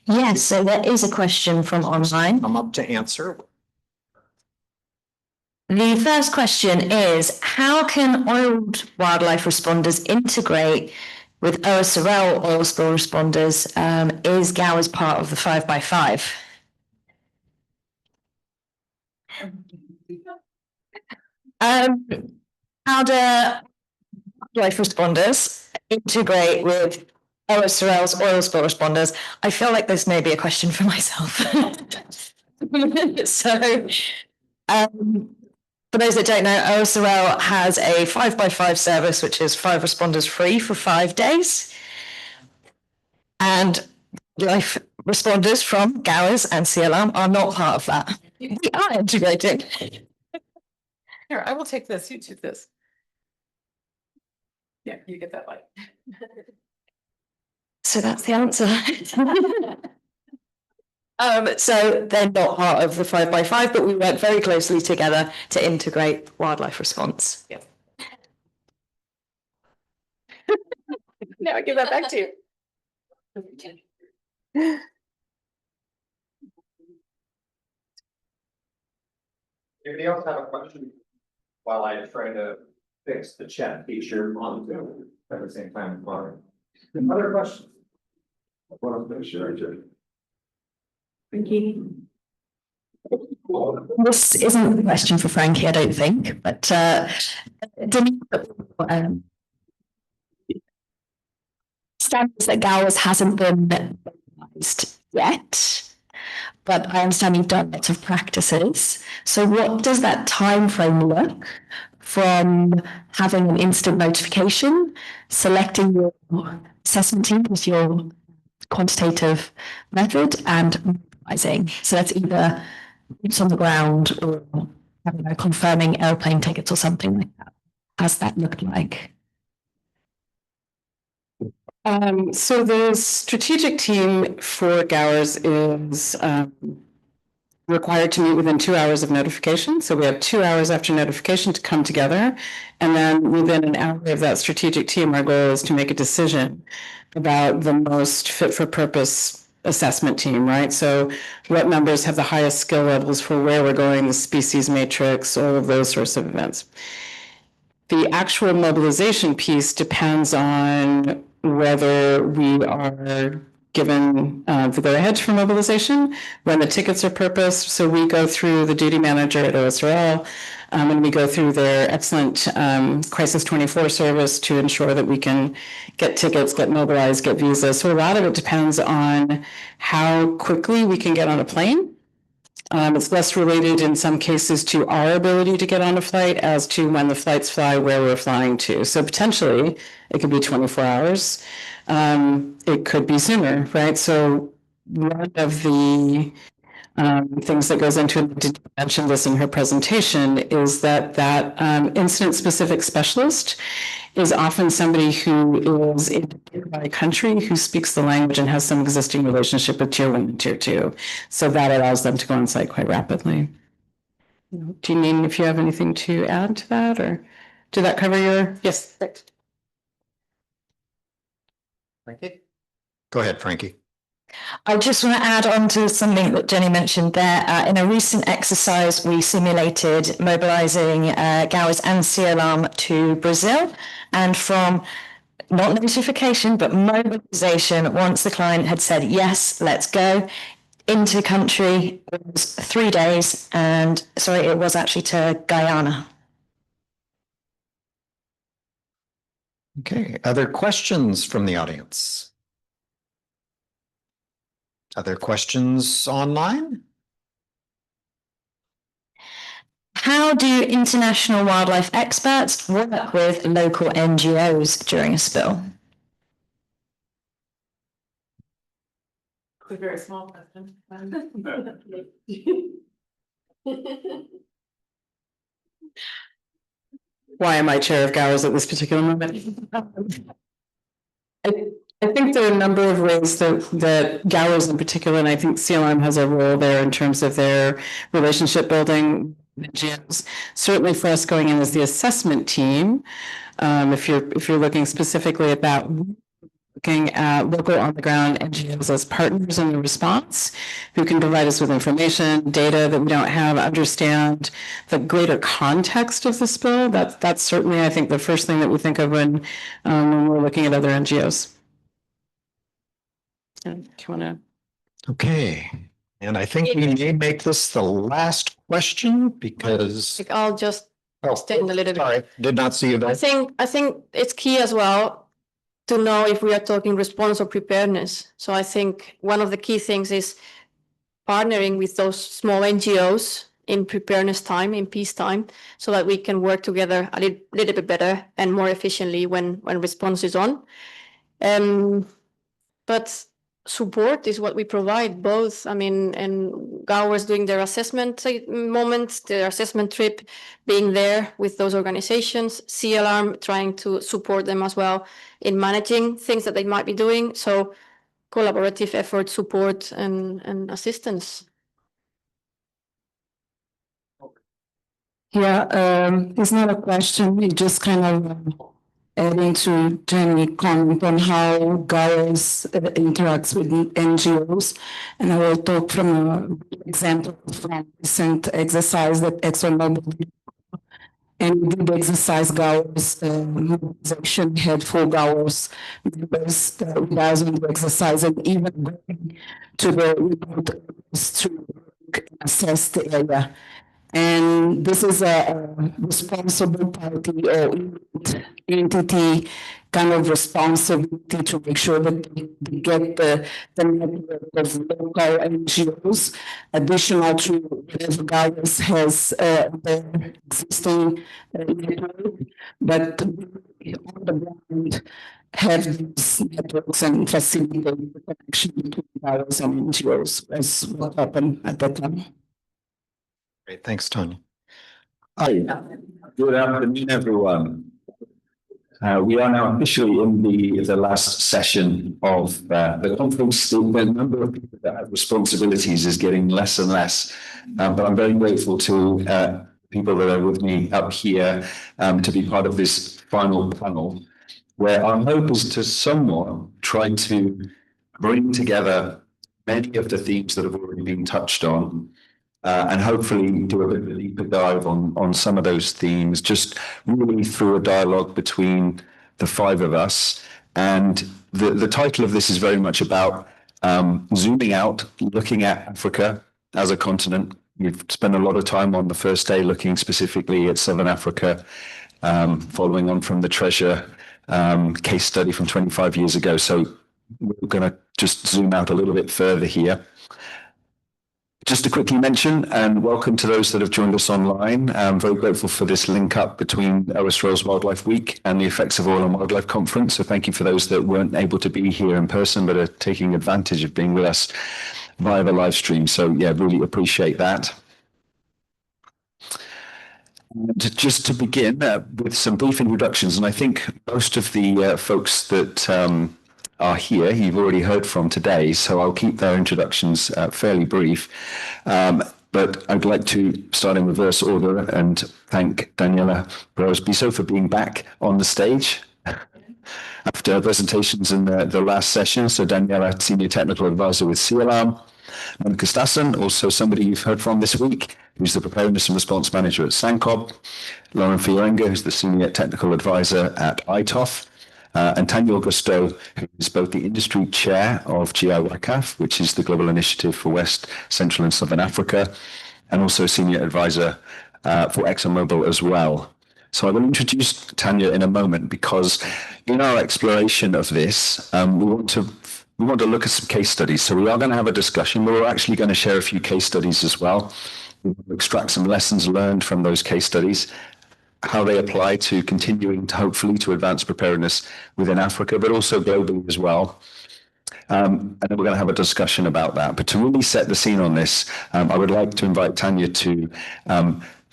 Yes, so there is a question from online. I'm up to answer. The first question is, how can oiled wildlife responders integrate with OSRL oil spill responders? Is GOWS part of the 5x5? How do wildlife responders integrate with OSRL's oil spill responders? I feel like this may be a question for myself. So, for those that don't know, OSRL has a 5x5 service, which is 5 responders free for 5 days. And life responders from GOWS and CLM are not part of that. We are integrating. Here, I will take this, you take this. Yeah, you get that light. So that's the answer. So they're not part of the 5x5, but we work very closely together to integrate wildlife response. Yes. Now I give that back to you. Anybody else have a question? While I try to fix the chat feature on Zoom at the same time. Other questions? I want to make sure I did. Frankie. This isn't a question for Frankie, I don't think, but standards that GOWS hasn't been recognized yet, but I understand you've done lots of practices. So what does that time frame look from having an instant notification, selecting your assessment team as your quantitative method, and mobilizing? So that's either boots on the ground or, I don't know, confirming airplane tickets or something like that. How's that looked like? So the strategic team for GOWS is required to meet within 2 hours of notification. So we have 2 hours after notification to come together. And then within an hour of that strategic team, our goal is to make a decision about the most fit for purpose assessment team, right? So what members have the highest skill levels for where we're going, the species matrix, all of those sorts of events. The actual mobilization piece depends on whether we are given the go-ahead for mobilization, when the tickets are purposed. So we go through the duty manager at OSRL, and we go through their excellent Crisis 24 service to ensure that we can get tickets, get mobilized, get visas. So a lot of it depends on how quickly we can get on a plane. It's less related in some cases to our ability to get on a flight as to when the flights fly, where we're flying to. So potentially it could be 24 hours. It could be sooner, right? So one of the things that goes into it, did mention this in her presentation, is that incident specific specialist is often somebody who is in a country who speaks the language and has some existing relationship with tier 1 and tier 2. So that allows them to go on site quite rapidly. Do you mean if you have anything to add to that, or did that cover your? Yes. Thanks. Frankie? Go ahead, Frankie. I just want to add on to something that Jenny mentioned there. In a recent exercise, we simulated mobilizing GOWS and CLM to Brazil, and from not notification, but mobilization, once the client had said, yes, let's go, into country, it was 3 days, and sorry, it was actually to Guyana. Okay, other questions from the audience? Other questions online? How do international wildlife experts work with local NGOs during a spill? It's a very small question. Why am I chair of GOWS at this particular moment? I think there are a number of ways that GOWS in particular, and I think CLM has a role there in terms of their relationship building with NGOs. Certainly for us going in as the assessment team, if you're looking specifically at that, looking at local on-the-ground NGOs as partners in the response, who can provide us with information, data that we don't have, understand the greater context of the spill. That's certainly, I think, the first thing that we think of when we're looking at other NGOs. Do you want to? Okay, and I think we may make this the last question because. I'll just extend a little bit. Sorry, did not see you there. I think it's key as well to know if we are talking response or preparedness. So I think one of the key things is partnering with those small NGOs in preparedness time, in peacetime, so that we can work together a little bit better and more efficiently when response is on. But support is what we provide both. I mean, and Gowers doing their assessment moments, their assessment trip, being there with those organizations, CLARM trying to support them as well in managing things that they might be doing. So collaborative effort, support and assistance. Yeah, it's not a question. It just kind of adding to Jenny comment on how Gowers interacts with NGOs. And I will talk from an example from recent exercise that ExxonMobil. And we did exercise Gowers mobilization, had 4 Gowers members with us on the exercise, and even going to the remote areas to assess the area. And this is a responsible party or entity kind of responsibility to make sure that they get the network of local NGOs, additional to whatever Gowers has the existing network, but on the ground have these networks and facilitate the connection between Gowers and NGOs, as what happened at that time. Great, thanks, Tony. Hi, good afternoon, everyone. We are now officially in the last session of the conference. The number of people that have responsibilities is getting less and less, but I'm very grateful to people that are with me up here to be part of this final panel, where our hope is to somewhat try to bring together many of the themes that have already been touched on. And hopefully do a bit of a deeper dive on some of those themes, just really through a dialogue between the 5 of us. And the title of this is very much about zooming out, looking at Africa as a continent. We've spent a lot of time on the first day looking specifically at Southern Africa, following on from the Treasure case study from 25 years ago. So we're going to just zoom out a little bit further here. Just to quickly mention, and welcome to those that have joined us online. I'm very grateful for this link up between OSRL's Wildlife Week and the Effects of Oil on Wildlife Conference. So thank you for those that weren't able to be here in person, but are taking advantage of being with us via the live stream. So yeah, really appreciate that. And just to begin with some brief introductions, and I think most of the folks that are here, you've already heard from today, so I'll keep their introductions fairly brief. But I'd like to start in reverse order and thank Daniela Perez-Bisso for being back on the stage after presentations in the last session. So Daniela, Senior Technical Advisor with CLARM. Monica Stassen, also somebody you've heard from this week, who's the Preparedness and Response Manager at SANCOB. Lauren Fiorenga, who's the Senior Technical Advisor at ITOF. And Tanya Augusto, who is both the industry chair of GIWACAF, which is the Global Initiative for West, Central and Southern Africa, and also senior advisor for ExxonMobil as well. So I will introduce Tanya in a moment, because in our exploration of this, we want to look at some case studies. So we are going to have a discussion, but we're actually going to share a few case studies as well. We'll extract some lessons learned from those case studies, how they apply to continuing to hopefully to advance preparedness within Africa, but also globally as well. And then we're going to have a discussion about that. But to really set the scene on this, I would like to invite Tanya to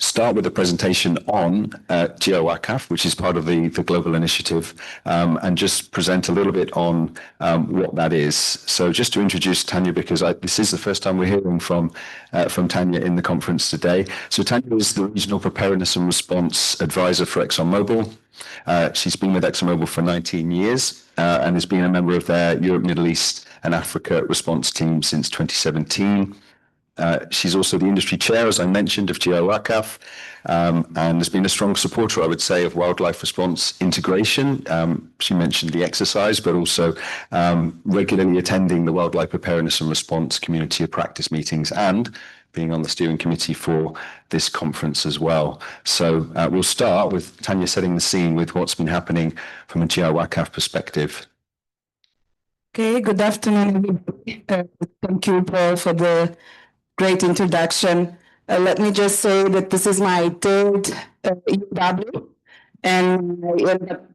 start with a presentation on GeoWACAF, which is part of the global initiative, and just present a little bit on what that is. So just to introduce Tanya, because this is the first time we're hearing from Tanya in the conference today. So Tanya is the Regional Preparedness and Response Advisor for ExxonMobil. She's been with ExxonMobil for 19 years and has been a member of their Europe, Middle East and Africa response team since 2017. She's also the industry chair, as I mentioned, of GeoWACAF, and has been a strong supporter, I would say, of wildlife response integration. She mentioned the exercise, but also regularly attending the Wildlife Preparedness and Response Community of Practice meetings and being on the steering committee for this conference as well. So we'll start with Tanya setting the scene with what's been happening from a GeoWACAF perspective. Okay, good afternoon, everybody. Thank you, Paul, for the great introduction. Let me just say that this is my third EW, and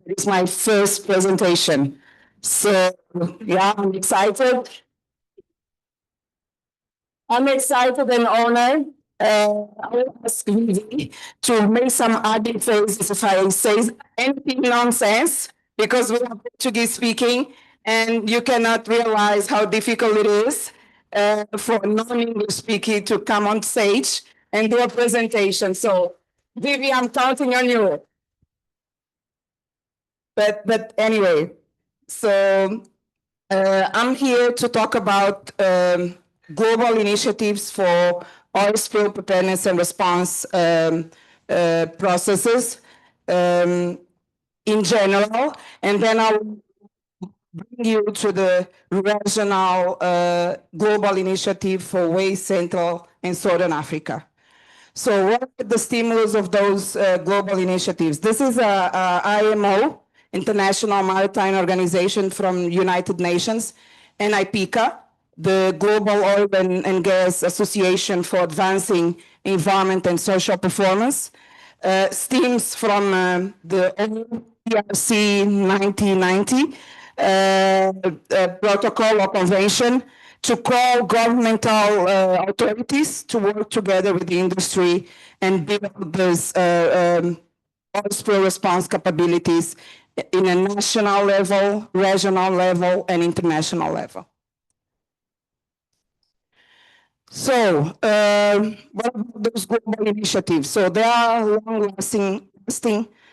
it's my first presentation. So, yeah, I'm excited. I'm excited and honored. I will ask Vivi to make some ugly faces if I say anything nonsense, because we are Portuguese speaking, and you cannot realize how difficult it is for non-English speaking to come on stage and do a presentation. So, Vivi, I'm counting on you. But anyway, so I'm here to talk about global initiatives for oil spill preparedness and response processes in general, and then I'll bring you to the regional global initiative for West Central and Southern Africa. So what are the stimulus of those global initiatives? This is a IMO, International Maritime Organization from United Nations, and IPICA, the Global Oil and Gas Association for Advancing Environment and Social Performance, stems from the PRC 1990 protocol or convention to call governmental authorities to work together with the industry and build this oil spill response capabilities in a national level, regional level, and international level. So, what about those global initiatives? So there are long-lasting,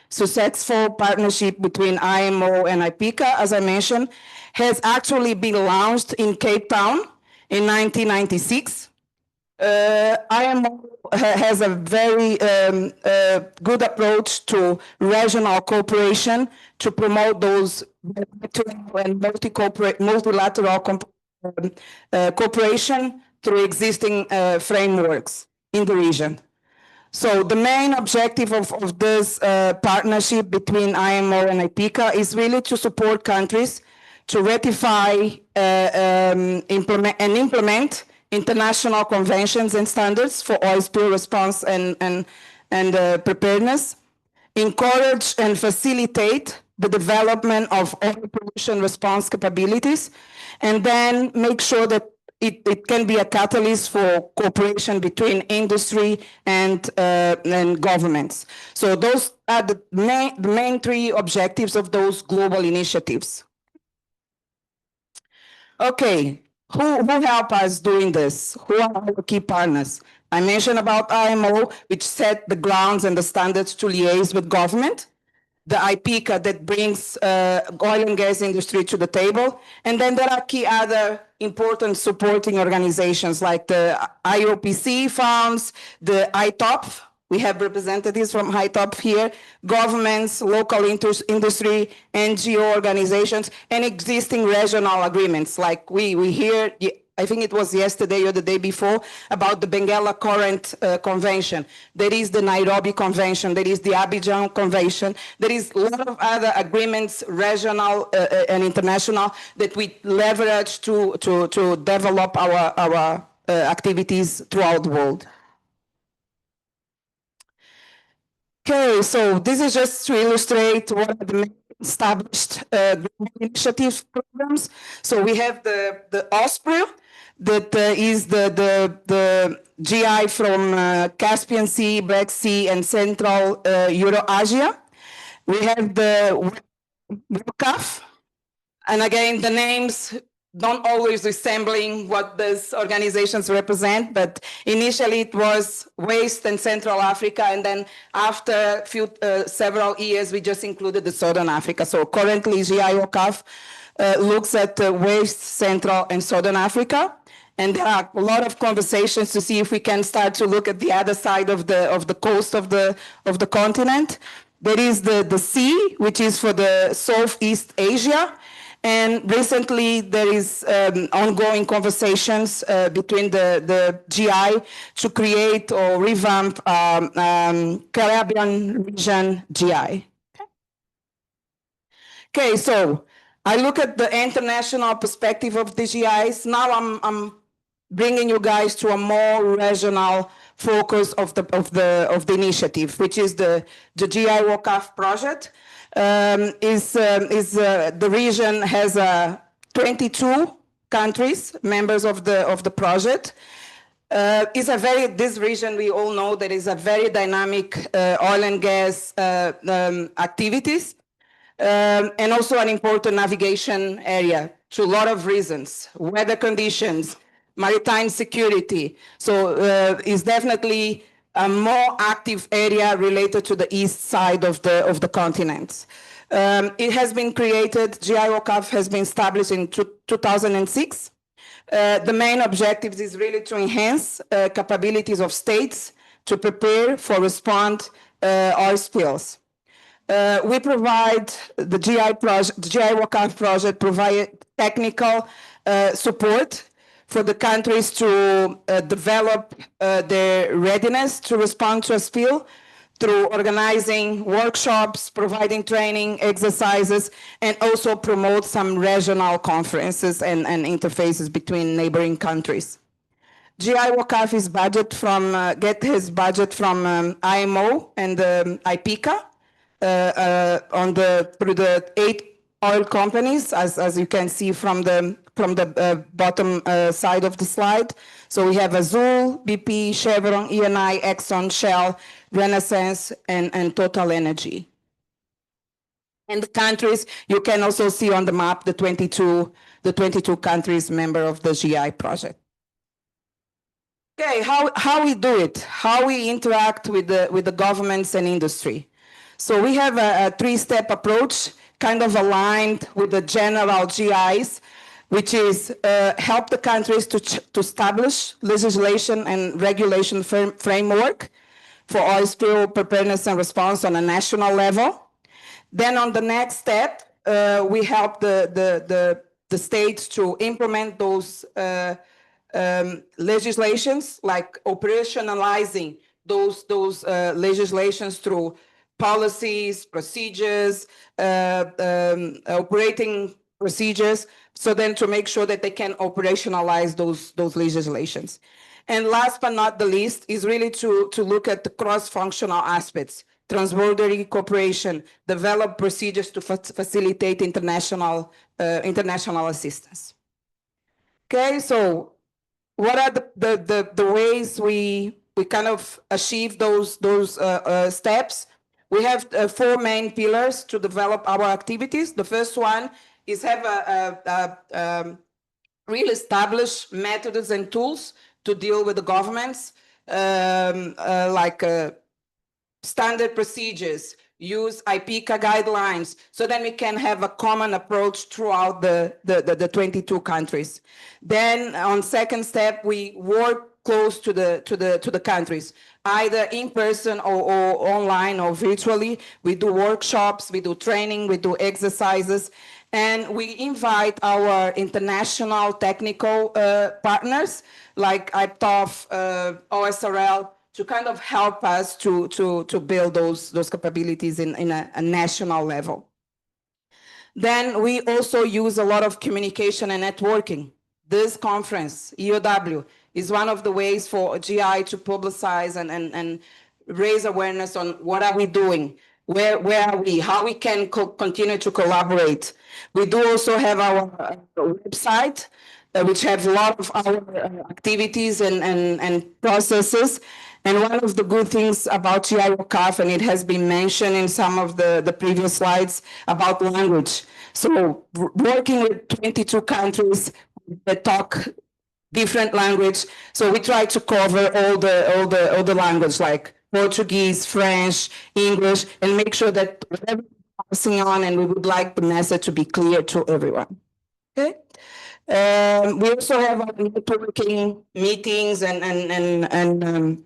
successful partnership between IMO and IPICA, as I mentioned, has actually been launched in Cape Town in 1996. IMO has a very good approach to regional cooperation to promote those bilateral and multilateral cooperation through existing frameworks in the region. So the main objective of this partnership between IMO and IPICA is really to support countries to ratify and implement international conventions and standards for oil spill response and preparedness, encourage and facilitate the development of oil pollution response capabilities, and then make sure that it can be a catalyst for cooperation between industry and governments. So those are the main three objectives of those global initiatives. Okay, who help us doing this? Who are our key partners? I mentioned about IMO, which set the grounds and the standards to liaise with government, the IPICA that brings oil and gas industry to the table, and then there are key other important supporting organizations like the IOPC farms, the ITOP. We have representatives from ITOP here, governments, local industry, NGO organizations, and existing regional agreements. Like we hear, I think it was yesterday or the day before, about the Benguela Current Convention. There is the Nairobi Convention. There is the Abidjan Convention. There is a lot of other agreements, regional and international, that we leverage to develop our activities throughout the world. Okay, so this is just to illustrate what are the main established global initiative programs. So we have the OSRL, that is the GI from Caspian Sea, Black Sea, and Central Eurasia. We have the WCAF, and again, the names don't always resembling what these organizations represent, but initially it was West and Central Africa, and then after several years, we just included the Southern Africa. So currently, GIOCAF looks at West, Central, and Southern Africa. And there are a lot of conversations to see if we can start to look at the other side of the coast of the continent. There is the sea, which is for the Southeast Asia. And recently, there is ongoing conversations between the GI to create or revamp Caribbean region GI. Okay, so I look at the international perspective of the GIs. Now I'm bringing you guys to a more regional focus of the initiative, which is the GI WCAF project. The region has 22 countries, members of the project. This region, we all know that is a very dynamic oil and gas activities, and also an important navigation area to a lot of reasons, weather conditions, maritime security. So it's definitely a more active area related to the east side of the continent. It has been created, GIOCAF has been established in 2006. The main objective is really to enhance capabilities of states to prepare for respond oil spills. We provide the GI WCAF project provide technical support for the countries to develop their readiness to respond to a spill through organizing workshops, providing training exercises, and also promote some regional conferences and interfaces between neighboring countries. GI WCAF is get his budget from IMO and IPCA through the 8 oil companies, as you can see from the bottom side of the slide. So we have Azul, BP, Chevron, Eni, Exxon, Shell, Renaissance, and Total Energy. And the countries, you can also see on the map the 22 countries member of the GI project. Okay, how we do it, how we interact with the governments and industry. So we have a 3-step approach, kind of aligned with the general GIs, which is help the countries to establish legislation and regulation framework for oil spill preparedness and response on a national level. Then on the next step, we help the states to implement those legislations, like operationalizing those legislations through policies, procedures, operating procedures, so then to make sure that they can operationalize those legislations. And last but not the least is really to look at the cross-functional aspects, transborder cooperation, develop procedures to facilitate international assistance. Okay, so what are the ways we kind of achieve those steps? We have 4 main pillars to develop our activities. The first one is have a real established methods and tools to deal with the governments, like standard procedures, use IPCA guidelines, so then we can have a common approach throughout the 22 countries. Then on second step, we work close to the countries, either in person or online or virtually. We do workshops, we do training, we do exercises, and we invite our international technical partners like IPTOF, OSRL, to kind of help us to build those capabilities in a national level. Then we also use a lot of communication and networking. This conference, EOW, is one of the ways for GI to publicize and raise awareness on what are we doing, where are we, how we can continue to collaborate. We do also have our website which have a lot of our activities and processes. And one of the good things about GIOCAF, and it has been mentioned in some of the previous slides about language. So working with 22 countries that talk different language. So we try to cover all the language like Portuguese, French, English, and make sure that whatever we're passing on, and we would like the message to be clear to everyone. Okay. We also have our networking meetings and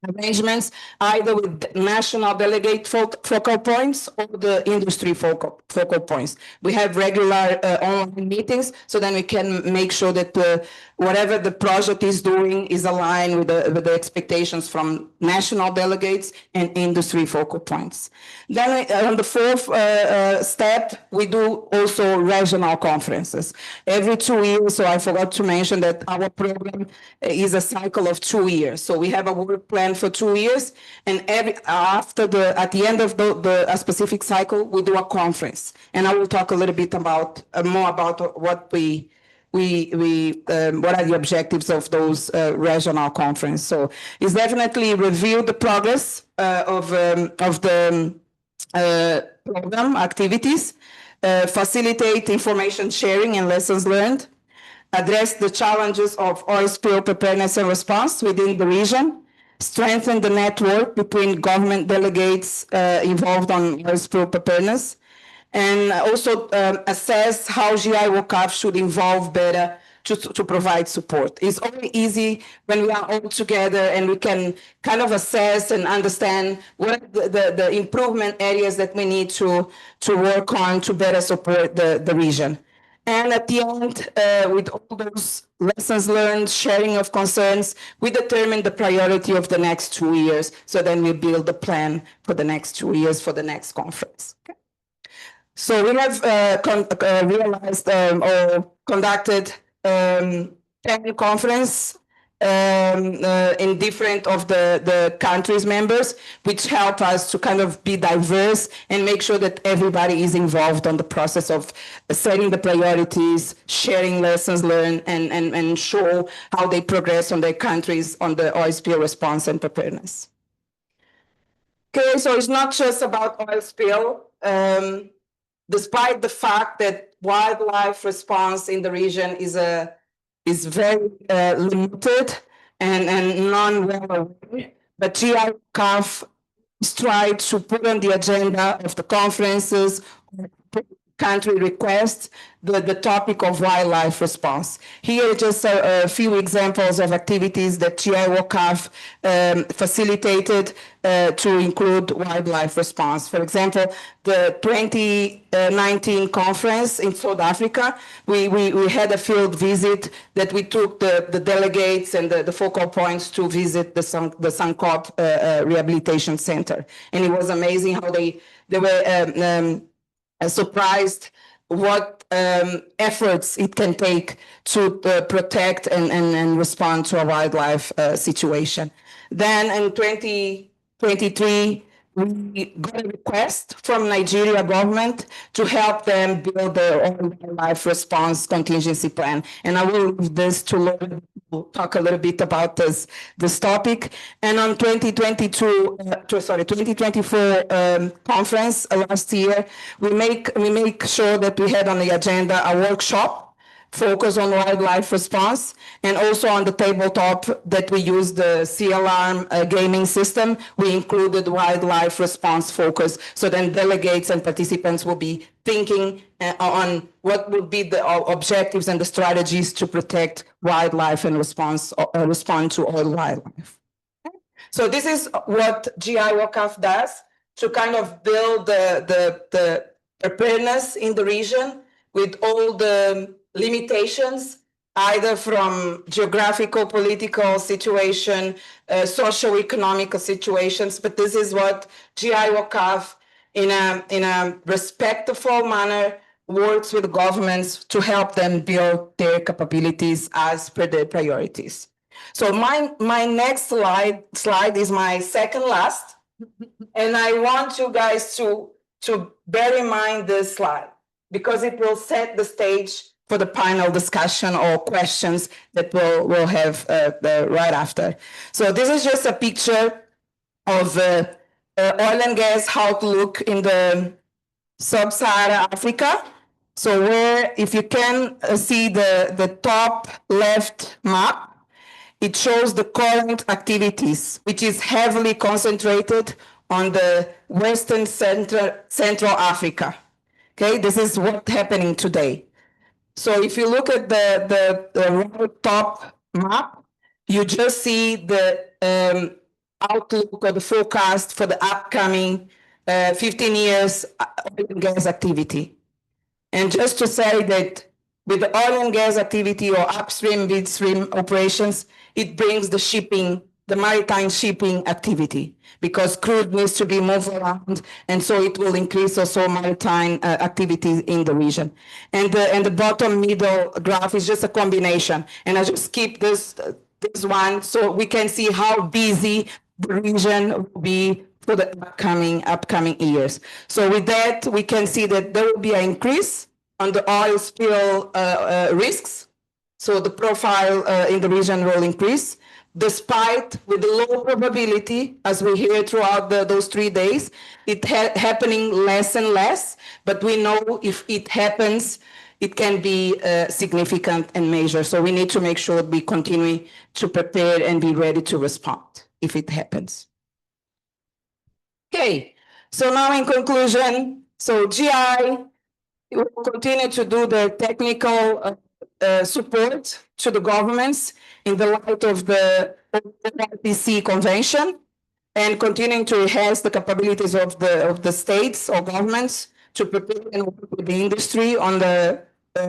arrangements, either with national delegate focal points or the industry focal points. We have regular online meetings, so then we can make sure that whatever the project is doing is aligned with the expectations from national delegates and industry focal points. Then on the fourth step, we do also regional conferences. Every 2 years, so I forgot to mention that our program is a cycle of 2 years. So we have a work plan for 2 years, and at the end of a specific cycle, we do a conference. And I will talk a little bit about more about what what are the objectives of those regional conference. So it's definitely review the progress of the program activities, facilitate information sharing and lessons learned, address the challenges of oil spill preparedness and response within the region, strengthen the network between government delegates involved on oil spill preparedness, and also assess how GIOCAF should involve better to provide support. It's only easy when we are all together and we can kind of assess and understand what the improvement areas that we need to work on to better support the region. And at the end, with all those lessons learned, sharing of concerns, we determine the priority of the next 2 years. So then we build a plan for the next 2 years for the next conference. Okay. So we have realized or conducted 10 conferences in different of the countries members, which help us to kind of be diverse and make sure that everybody is involved on the process of setting the priorities, sharing lessons learned, and show how they progress on their countries on the oil spill response and preparedness. Okay, so it's not just about oil spill. Despite the fact that wildlife response in the region is very limited and non-well aware, but GIOCAF tried to put on the agenda of the conferences, country requests, the topic of wildlife response. Here are just a few examples of activities that GIOCAF facilitated to include wildlife response. For example, the 2019 conference in South Africa, we had a field visit that we took the delegates and the focal points to visit the Sankop Rehabilitation Center. And it was amazing how they were surprised what efforts it can take to protect and respond to a wildlife situation. Then in 2023, we got a request from Nigeria government to help them build their own wildlife response contingency plan. And I will leave this to Laura to talk a little bit about this topic. And on 2024 conference last year, we make sure that we had on the agenda a workshop focus on wildlife response, and also on the tabletop that we use the CLARM gaming system, we included wildlife response focus. So then delegates and participants will be thinking on what would be the objectives and the strategies to protect wildlife and respond to all wildlife. So this is what GIOCAF does to kind of build the preparedness in the region with all the limitations, either from geographical, political situation, socio-economic situations, but this is what GIOCAF in a respectful manner works with governments to help them build their capabilities as per their priorities. So my next slide is my second last, and I want you guys to bear in mind this slide, because it will set the stage for the panel discussion or questions that we'll have right after. So this is just a picture of oil and gas outlook in the sub-Saharan Africa. So where, if you can see the top left map, it shows the current activities, which is heavily concentrated on the Western Central Africa. Okay, this is what's happening today. So if you look at the right top map, you just see the outlook or the forecast for the upcoming 15 years oil and gas activity. And just to say that with the oil and gas activity or upstream, midstream operations, it brings the shipping, the maritime shipping activity, because crude needs to be moved around, and so it will increase also maritime activity in the region. And the bottom middle graph is just a combination, and I just keep this one so we can see how busy the region will be for the upcoming years. So with that, we can see that there will be an increase on the oil spill risks. So the profile in the region will increase, despite with the low probability, as we hear throughout those 3 days, it happening less and less. But we know if it happens, it can be significant and major. So we need to make sure we continue to prepare and be ready to respond if it happens. Okay, so now in conclusion, so GI will continue to do the technical support to the governments in the light of the OPC convention, and continuing to enhance the capabilities of the states or governments to prepare and work with the industry on the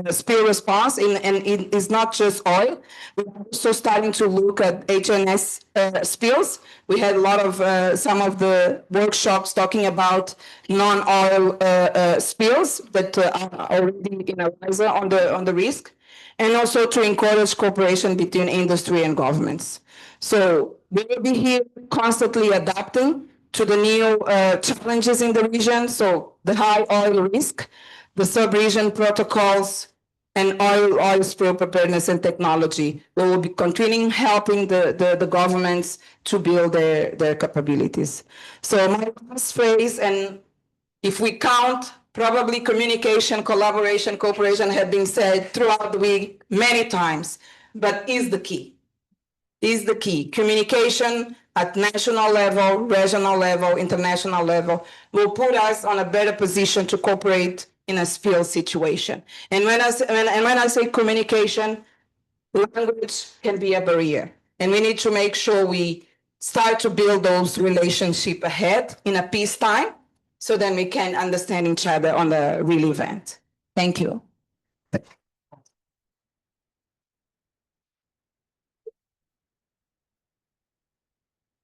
spill response. And it is not just oil. We're also starting to look at HNS spills. We had a lot of some of the workshops talking about non-oil spills that are already in a rise on the risk, and also to encourage cooperation between industry and governments. So we will be here constantly adapting to the new challenges in the region. So the high oil risk, the sub-region protocols, and oil spill preparedness and technology. We will be continuing helping the governments to build their capabilities. So my last phrase, and if we count, probably communication, collaboration, cooperation have been said throughout the week many times, but is the key. Is the key. Communication at national level, regional level, international level will put us on a better position to cooperate in a spill situation. And when I say communication, language can be a barrier. And we need to make sure we start to build those relationships ahead in a peacetime, so then we can understand each other on the real event. Thank you.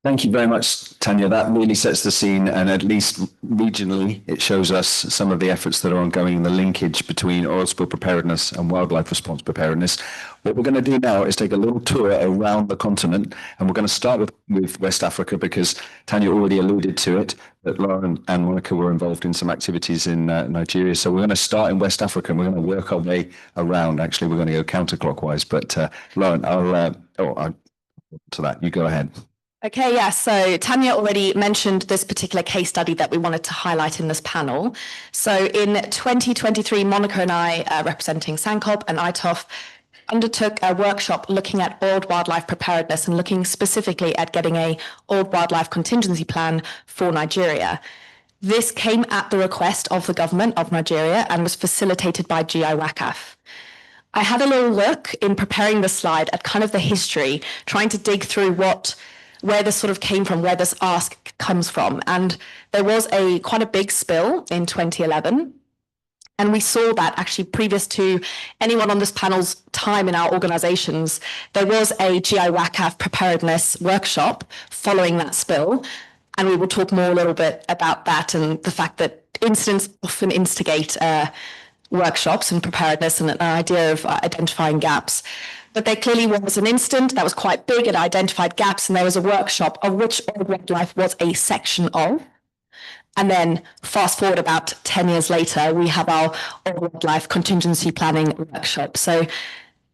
Thank you very much, Tanya. That really sets the scene, and at least regionally, it shows us some of the efforts that are ongoing in the linkage between oil spill preparedness and wildlife response preparedness. What we're going to do now is take a little tour around the continent, and we're going to start with West Africa, because Tanya already alluded to it, that Lauren and Monica were involved in some activities in Nigeria. So we're going to start in West Africa, and we're going to work our way around. Actually, we're going to go counterclockwise, but Lauren, I'll to that. You go ahead. Okay, yeah, so Tanya already mentioned this particular case study that we wanted to highlight in this panel. So in 2023, Monica and I, representing SANCOP and ITOF, undertook a workshop looking at oiled wildlife preparedness and looking specifically at getting a oiled wildlife contingency plan for Nigeria. This came at the request of the government of Nigeria and was facilitated by GI WACAF. I had a little look in preparing the slide at kind of the history, trying to dig through where this sort of came from, where this ask comes from. And there was quite a big spill in 2011. And we saw that actually previous to anyone on this panel's time in our organizations, there was a GI WACAF preparedness workshop following that spill. And we will talk more a little bit about that and the fact that incidents often instigate workshops and preparedness and an idea of identifying gaps. But there clearly was an incident that was quite big and identified gaps, and there was a workshop of which oiled wildlife was a section of. And then fast forward about 10 years later, we have our wildlife contingency planning workshop. So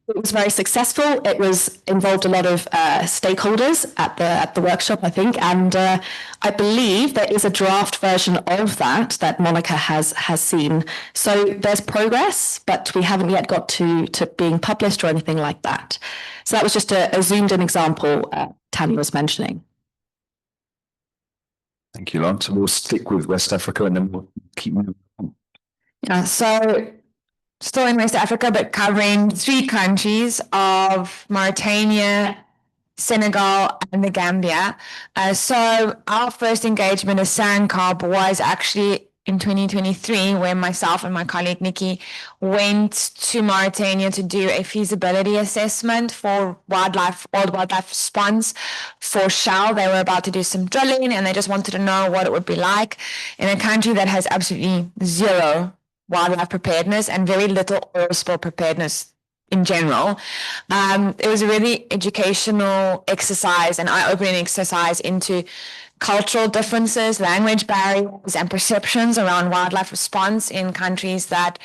it was very successful. It was involved a lot of stakeholders at the workshop, I think, and I believe there is a draft version of that Monica has seen. So there's progress, but we haven't yet got to being published or anything like that. So that was just a zoomed-in example Tanya was mentioning. Thank you, Lon. So we'll stick with West Africa and then we'll keep moving on. Yeah, so still in West Africa, but covering 3 countries of Mauritania, Senegal, and the Gambia. So our first engagement as SANCOB was actually in 2023, where myself and my colleague Nikki went to Mauritania to do a feasibility assessment for wildlife response for Shell. They were about to do some drilling and they just wanted to know what it would be like in a country that has absolutely zero wildlife preparedness and very little oil spill preparedness in general. It was a really educational exercise, an eye-opening exercise into cultural differences, language barriers, and perceptions around wildlife response in countries that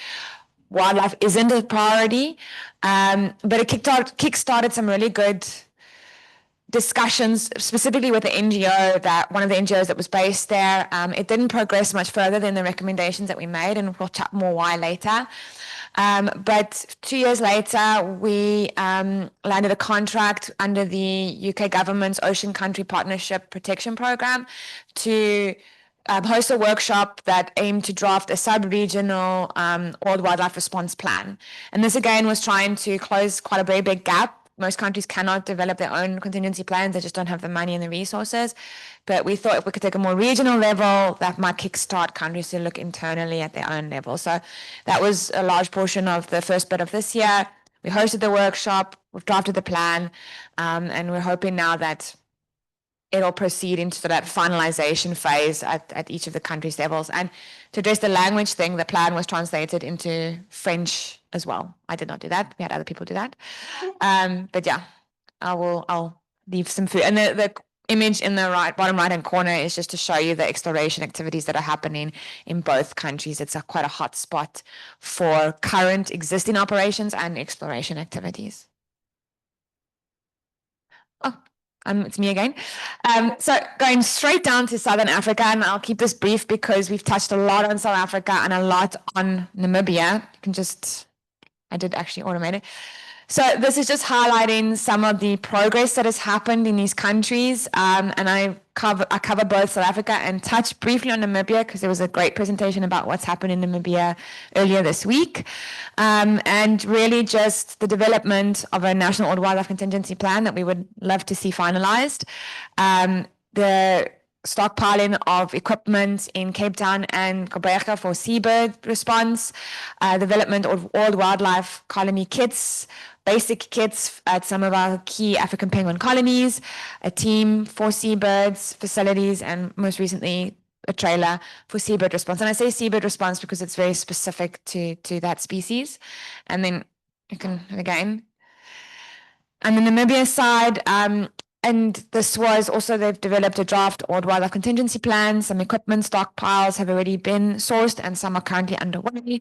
wildlife isn't a priority. But it kickstarted some really good discussions, specifically with the NGO, that one of the NGOs that was based there. It didn't progress much further than the recommendations that we made, and we'll chat more why later. But 2 years later, we landed a contract under the UK government's Ocean Country Partnership Protection Programme to host a workshop that aimed to draft a sub-regional oil wildlife response plan. And this again was trying to close quite a very big gap. Most countries cannot develop their own contingency plans. They just don't have the money and the resources. But we thought if we could take a more regional level, that might kickstart countries to look internally at their own level. So that was a large portion of the first bit of this year. We hosted the workshop, we've drafted the plan, and we're hoping now that it'll proceed into that finalization phase at each of the countries' levels. And to address the language thing, the plan was translated into French as well. I did not do that. We had other people do that. But yeah, I'll leave some food. And the image in the bottom right hand corner is just to show you the exploration activities that are happening in both countries. It's quite a hot spot for current existing operations and exploration activities. Oh, it's me again. So going straight down to Southern Africa, and I'll keep this brief because we've touched a lot on South Africa and a lot on Namibia. You can just, I did actually automate it. So this is just highlighting some of the progress that has happened in these countries. And I cover both South Africa and touch briefly on Namibia because there was a great presentation about what's happened in Namibia earlier this week. And really just the development of a national oil wildlife contingency plan that we would love to see finalized. The stockpiling of equipment in Cape Town and Gqeberha for seabird response, development of oil wildlife colony kits, basic kits at some of our key African penguin colonies, a team for seabirds, facilities, and most recently a trailer for seabird response. And I say seabird response because it's very specific to that species. And then you can, again, on the Namibia side, and this was also, they've developed a draft oil wildlife contingency plan. Some equipment stockpiles have already been sourced and some are currently underway.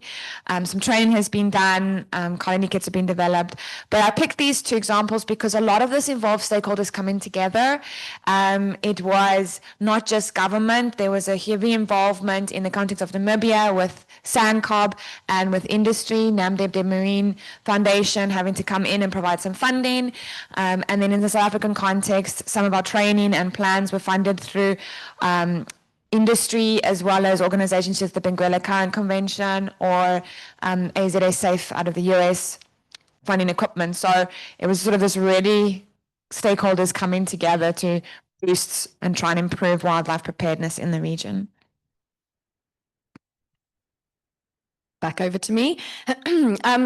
Some training has been done, colony kits have been developed. But I picked these 2 examples because a lot of this involves stakeholders coming together. It was not just government, there was a heavy involvement in the context of Namibia with SANCOB and with industry, Namdeb de Marine Foundation having to come in and provide some funding. And then in the South African context, some of our training and plans were funded through industry as well as organizations such as the Benguela Current Convention or AZA Safe out of the US funding equipment. So it was sort of this really stakeholders coming together to boost and try and improve wildlife preparedness in the region. back over to me.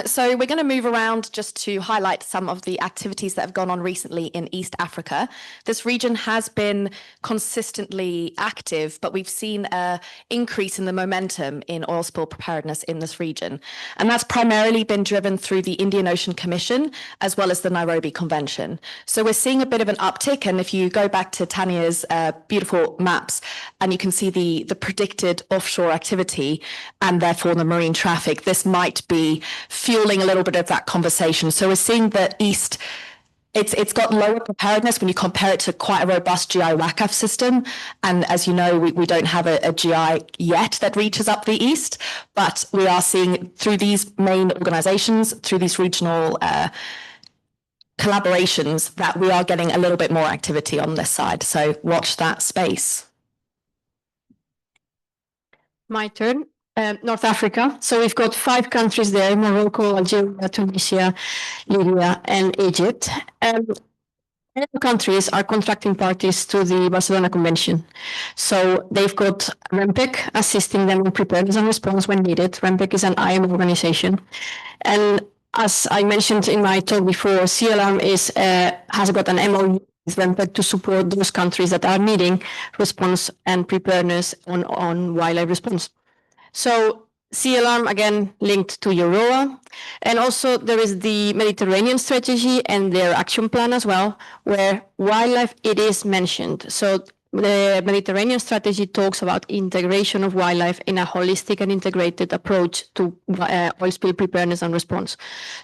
So we're going to move around just to highlight some of the activities that have gone on recently in East Africa. This region has been consistently active, but we've seen an increase in the momentum in oil spill preparedness in this region. And that's primarily been driven through the Indian Ocean Commission, as well as the Nairobi Convention. So we're seeing a bit of an uptick. And if you go back to Tanya's beautiful maps, and you can see the predicted offshore activity and therefore the marine traffic, this might be fueling a little bit of that conversation. So we're seeing that East, it's got lower preparedness when you compare it to quite a robust GI WACAF system. And as you know, we don't have a GI yet that reaches up the East, but we are seeing through these main organizations, through these regional collaborations, that we are getting a little bit more activity on this side. So watch that space. My turn. North Africa. So we've got 5 countries there: Morocco, Algeria, Tunisia, Libya, and Egypt. All countries are contracting parties to the Barcelona Convention. So they've got REMPEC assisting them in preparedness and response when needed. REMPEC is an IMO organization. And as I mentioned in my talk before, CLARM has got an MOU with REMPEC to support those countries that are needing response and preparedness on wildlife response. So CLARM, again, linked to EUROA. And also there is the Mediterranean strategy and their action plan as well, where wildlife, it is mentioned. So the Mediterranean strategy talks about integration of wildlife in a holistic and integrated approach to oil spill preparedness and response.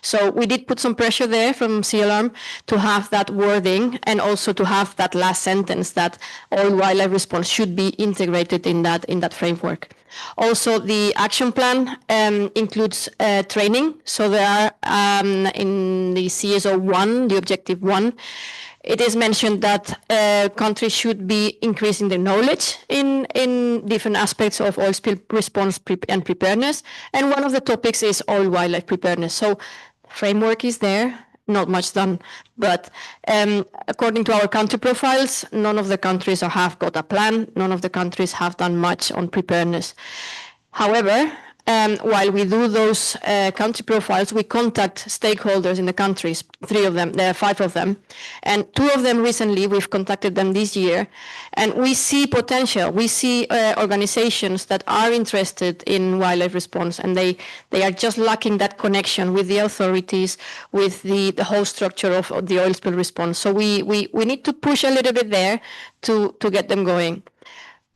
So we did put some pressure there from CLARM to have that wording, and also to have that last sentence that all wildlife response should be integrated in that framework. Also, the action plan includes training. So there are in the CSO1, the objective 1, it is mentioned that countries should be increasing their knowledge in different aspects of oil spill response and preparedness. And one of the topics is oil wildlife preparedness. So framework is there, not much done. But according to our country profiles, none of the countries have got a plan. None of the countries have done much on preparedness. However, while we do those country profiles, we contact stakeholders in the countries, 3 of them, there are 5 of them, and 2 of them recently, we've contacted them this year, and we see potential. We see organizations that are interested in wildlife response, and they are just lacking that connection with the authorities, with the whole structure of the oil spill response. So we need to push a little bit there to get them going.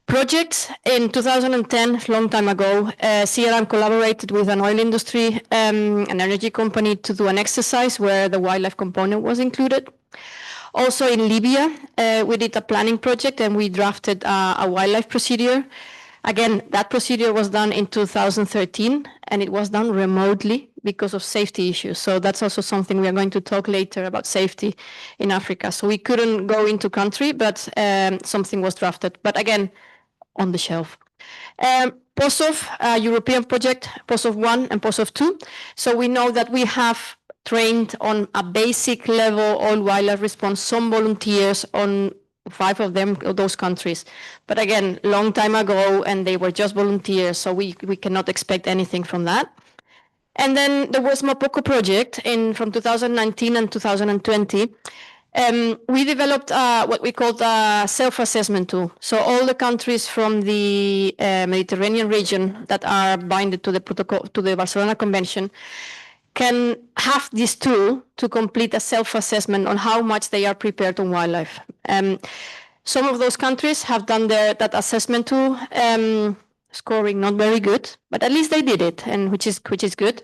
Projects in 2010, a long time ago, CLARM collaborated with an oil industry, an energy company, to do an exercise where the wildlife component was included. Also in Libya, we did a planning project and we drafted a wildlife procedure. Again, that procedure was done in 2013 and it was done remotely because of safety issues. So that's also something we are going to talk later about, safety in Africa. So we couldn't go into country, but something was drafted. But again, on the shelf. POSOF, European project, POSOF 1 and POSOF 2. So we know that we have trained on a basic level oil wildlife response, some volunteers on 5 of them, those countries. But again, long time ago, and they were just volunteers, so we cannot expect anything from that. And then there was Mapoko project from 2019 and 2020. We developed what we called a self-assessment tool. So all the countries from the Mediterranean region that are binded to the protocol, to the Barcelona Convention, can have this tool to complete a self-assessment on how much they are prepared on wildlife. Some of those countries have done that assessment tool, scoring not very good, but at least they did it, and which is good.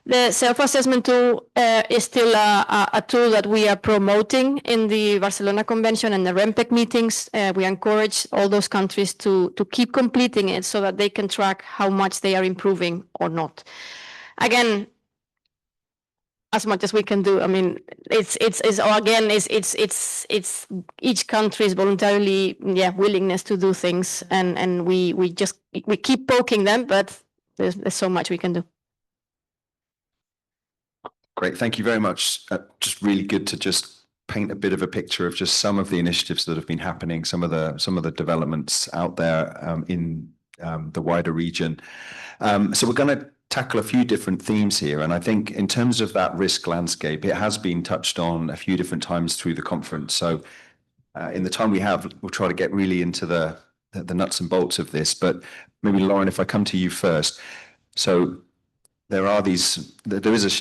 The self-assessment tool is still a tool that we are promoting in the Barcelona Convention and the REMPEC meetings. We encourage all those countries to keep completing it so that they can track how much they are improving or not. Again, as much as we can do. I mean, it's each country's voluntarily willingness to do things, and we keep poking them, but there's so much we can do. Great, thank you very much. Just really good to just paint a bit of a picture of just some of the initiatives that have been happening, some of the developments out there in the wider region. So we're going to tackle a few different themes here. And I think in terms of that risk landscape, it has been touched on a few different times through the conference. So in the time we have, we'll try to get really into the nuts and bolts of this. But maybe Lauren, if I come to you first. So there is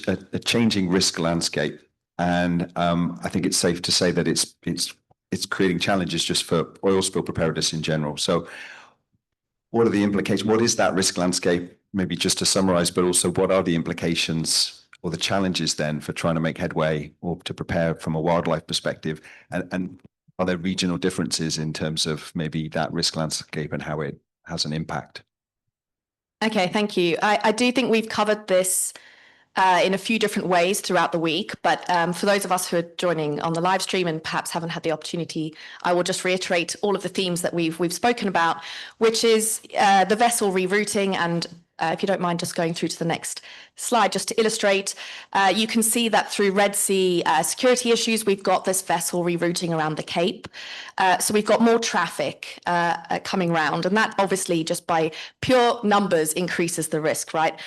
a changing risk landscape. And I think it's safe to say that it's creating challenges just for oil spill preparedness in general. So what are the implications? What is that risk landscape? Maybe just to summarize, but also what are the implications or the challenges then for trying to make headway or to prepare from a wildlife perspective? And are there regional differences in terms of maybe that risk landscape and how it has an impact? Okay, thank you. I do think we've covered this in a few different ways throughout the week, but for those of us who are joining on the live stream and perhaps haven't had the opportunity, I will just reiterate all of the themes that we've spoken about, which is the vessel rerouting. And if you don't mind just going through to the next slide, just to illustrate, you can see that through Red Sea security issues, we've got this vessel rerouting around the Cape. So we've got more traffic coming round, and that obviously just by pure numbers increases the risk, right?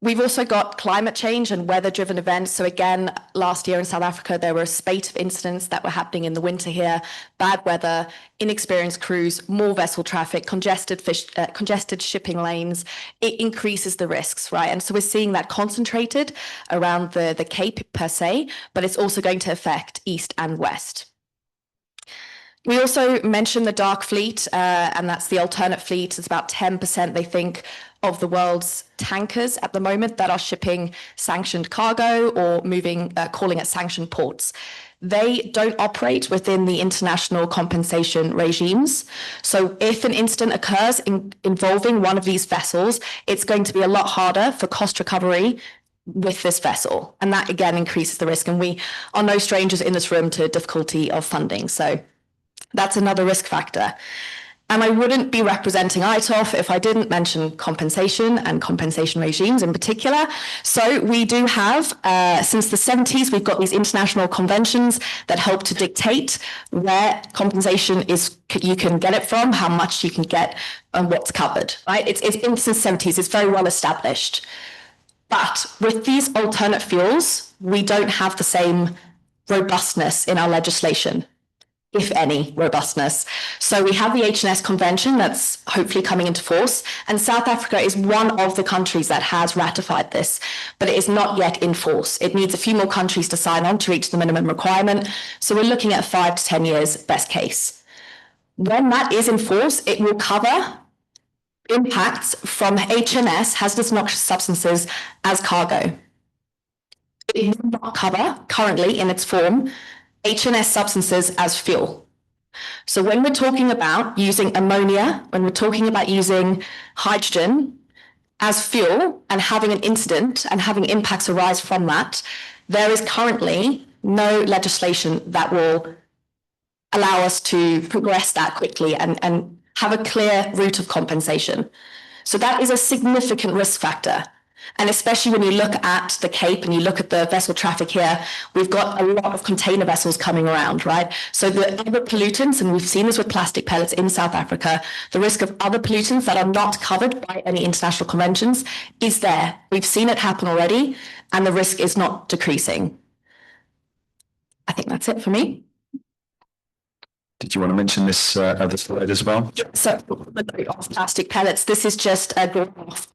We've also got climate change and weather-driven events. So again, last year in South Africa, there were a spate of incidents that were happening in the winter here, bad weather, inexperienced crews, more vessel traffic, congested shipping lanes. It increases the risks, right? And so we're seeing that concentrated around the Cape per se, but it's also going to affect East and West. We also mentioned the dark fleet, and that's the alternate fleet. It's about 10%, they think, of the world's tankers at the moment that are shipping sanctioned cargo or calling at sanctioned ports. They don't operate within the international compensation regimes. So if an incident occurs involving one of these vessels, it's going to be a lot harder for cost recovery with this vessel. And that again increases the risk. And we are no strangers in this room to difficulty of funding. So that's another risk factor. And I wouldn't be representing ITOF if I didn't mention compensation and compensation regimes in particular. So we do have, since the 70s, we've got these international conventions that help to dictate where compensation you can get it from, how much you can get, and what's covered, right? It's been since the 70s, it's very well established. But with these alternate fuels, we don't have the same robustness in our legislation, if any robustness. So we have the H&S Convention that's hopefully coming into force, and South Africa is one of the countries that has ratified this, but it is not yet in force. It needs a few more countries to sign on to reach the minimum requirement. So we're looking at 5 to 10 years best case. When that is in force, it will cover impacts from H&S, hazardous noxious substances, as cargo. It will not cover, currently in its form, H&S substances as fuel. So when we're talking about using ammonia, when we're talking about using hydrogen as fuel and having an incident and having impacts arise from that, there is currently no legislation that will allow us to progress that quickly and have a clear route of compensation. So that is a significant risk factor. And especially when you look at the Cape and you look at the vessel traffic here, we've got a lot of container vessels coming around, right? So the other pollutants, and we've seen this with plastic pellets in South Africa, the risk of other pollutants that are not covered by any international conventions is there. We've seen it happen already, and the risk is not decreasing. I think that's it for me. Did you want to mention this other slide as well? So of plastic pellets, this is just a graph.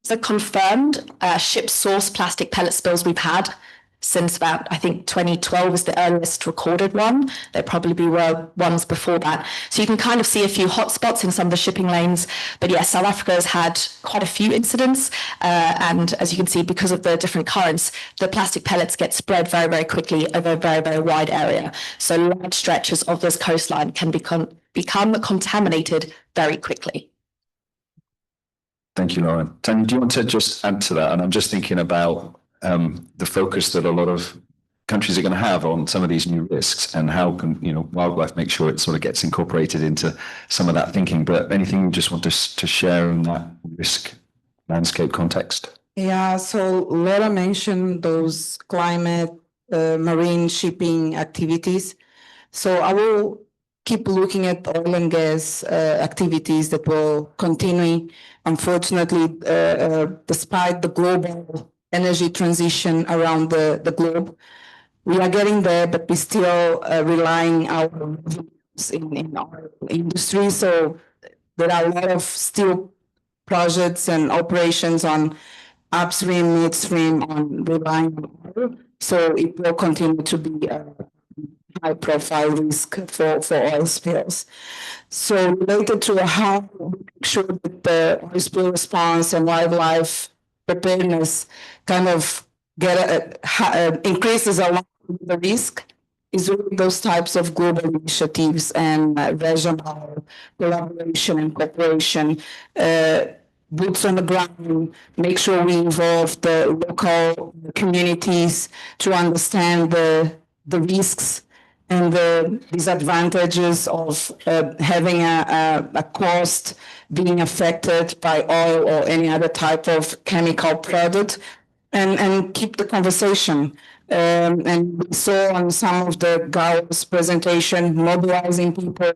The confirmed ship source plastic pellet spills we've had since about, I think 2012 is the earliest recorded one. There probably were ones before that. So you can kind of see a few hotspots in some of the shipping lanes. But yes, South Africa has had quite a few incidents. And as you can see, because of the different currents, the plastic pellets get spread very, very quickly over a very, very wide area. So large stretches of this coastline can become contaminated very quickly. Thank you, Lauren. Tanya, do you want to just add to that? And I'm just thinking about the focus that a lot of countries are going to have on some of these new risks and how can, wildlife make sure it sort of gets incorporated into some of that thinking. But anything you just want to share in that risk landscape context? Yeah, so Laura mentioned those climate, marine shipping activities. So I will keep looking at oil and gas activities that will continue. Unfortunately, despite the global energy transition around the globe, we are getting there, but we still relying our revenues in our industry. So there are a lot of still projects and operations on upstream, midstream, on relying on oil. So it will continue to be a high profile risk for oil spills. So related to how we make sure that the oil spill response and wildlife preparedness kind of increases along with the risk is really those types of global initiatives and regional collaboration and cooperation, boots on the ground, make sure we involve the local communities to understand the risks and the disadvantages of having a coast being affected by oil or any other type of chemical product, and keep the conversation. And we saw on some of the GAU's presentation, mobilizing people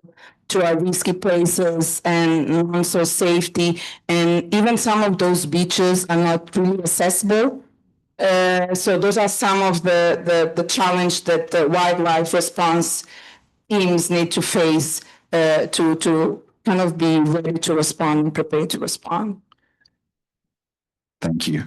to our risky places and also safety. And even some of those beaches are not really accessible. So those are some of the challenge that the wildlife response teams need to face to kind of be ready to respond and prepared to respond. Thank you.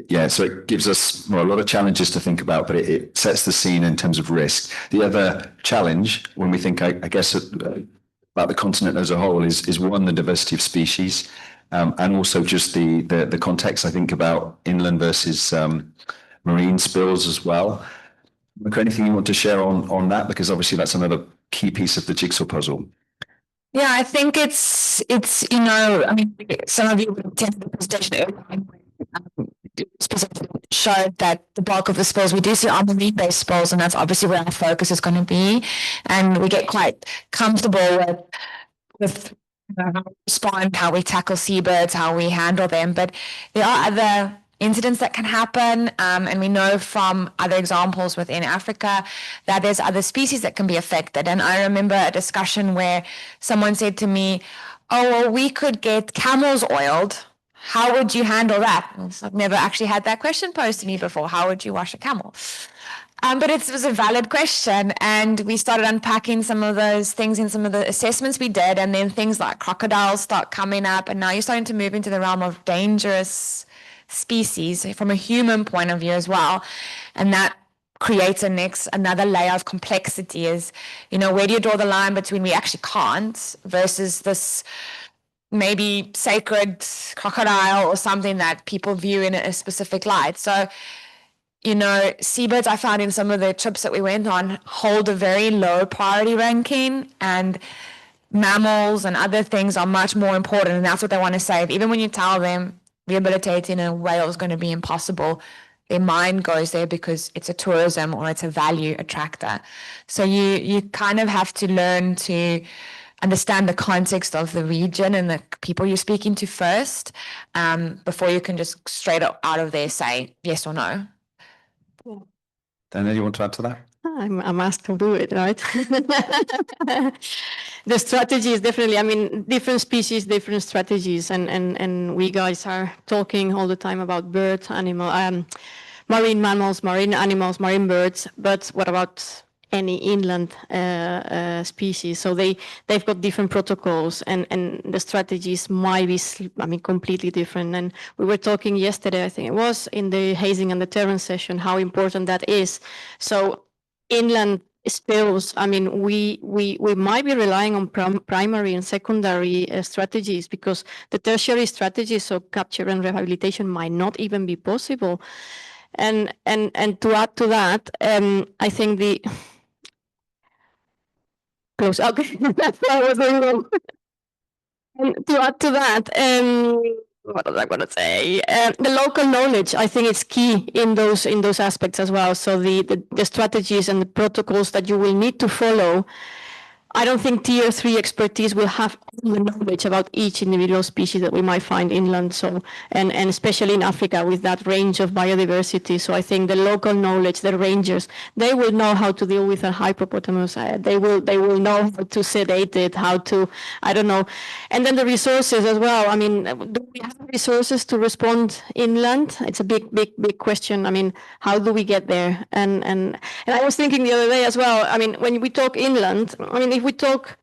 Yeah, so it gives us a lot of challenges to think about, but it sets the scene in terms of risk. The other challenge, when we think, I guess, about the continent as a whole, is one, the diversity of species, and also just the context. I think about inland versus marine spills as well. Is anything you want to share on that? Because obviously that's another key piece of the jigsaw puzzle. Yeah, I think it's I mean, some of you would attend the presentation earlier. Specifically showed that the bulk of the spills we do see are marine-based spills, and that's obviously where our focus is going to be. And we get quite comfortable with how we respond, how we tackle seabirds, how we handle them. But there are other incidents that can happen, and we know from other examples within Africa that there's other species that can be affected. And I remember a discussion where someone said to me, "Oh, well, we could get camels oiled. How would you handle that?" I've never actually had that question posed to me before. How would you wash a camel? But it was a valid question, and we started unpacking some of those things in some of the assessments we did, and then things like crocodiles start coming up, and now you're starting to move into the realm of dangerous species from a human point of view as well, and that creates another layer of complexity. Is, where do you draw the line between we actually can't versus this maybe sacred crocodile or something that people view in a specific light. So, seabirds, I found in some of the trips that we went on, hold a very low priority ranking, and mammals and other things are much more important, and that's what they want to save. Even when you tell them rehabilitating a whale is going to be impossible, their mind goes there because it's a tourism or it's a value attractor. So you kind of have to learn to understand the context of the region and the people you're speaking to first, before you can just straight out of there say yes or no. Dana, you want to add to that? I'm asked to do it, right? The strategy is definitely, different species, different strategies, and we guys are talking all the time about birds, marine mammals, marine animals, marine birds, but what about any inland species? So they've got different protocols, and the strategies might be completely different. And we were talking yesterday, I think it was, in the hazing and deterrence session, how important that is. So inland spills, we might be relying on primary and secondary strategies, because the tertiary strategies, so capture and rehabilitation, might not even be possible. And to add to that, I think the close. Okay, that's what I was doing wrong. And to add to that, what was I going to say? The local knowledge, I think, is key in those aspects as well. So the strategies and the protocols that you will need to follow I don't think tier 3 expertise will have all the knowledge about each individual species that we might find inland. So, and especially in Africa with that range of biodiversity. So I think the local knowledge, the rangers, they will know how to deal with a hippopotamus. They will know how to sedate it, how to, I don't know. And then the resources as well. I mean, do we have resources to respond inland? It's a big question. I mean, how do we get there? And I was thinking the other day as well. I mean, when we talk inland, I mean, if we talk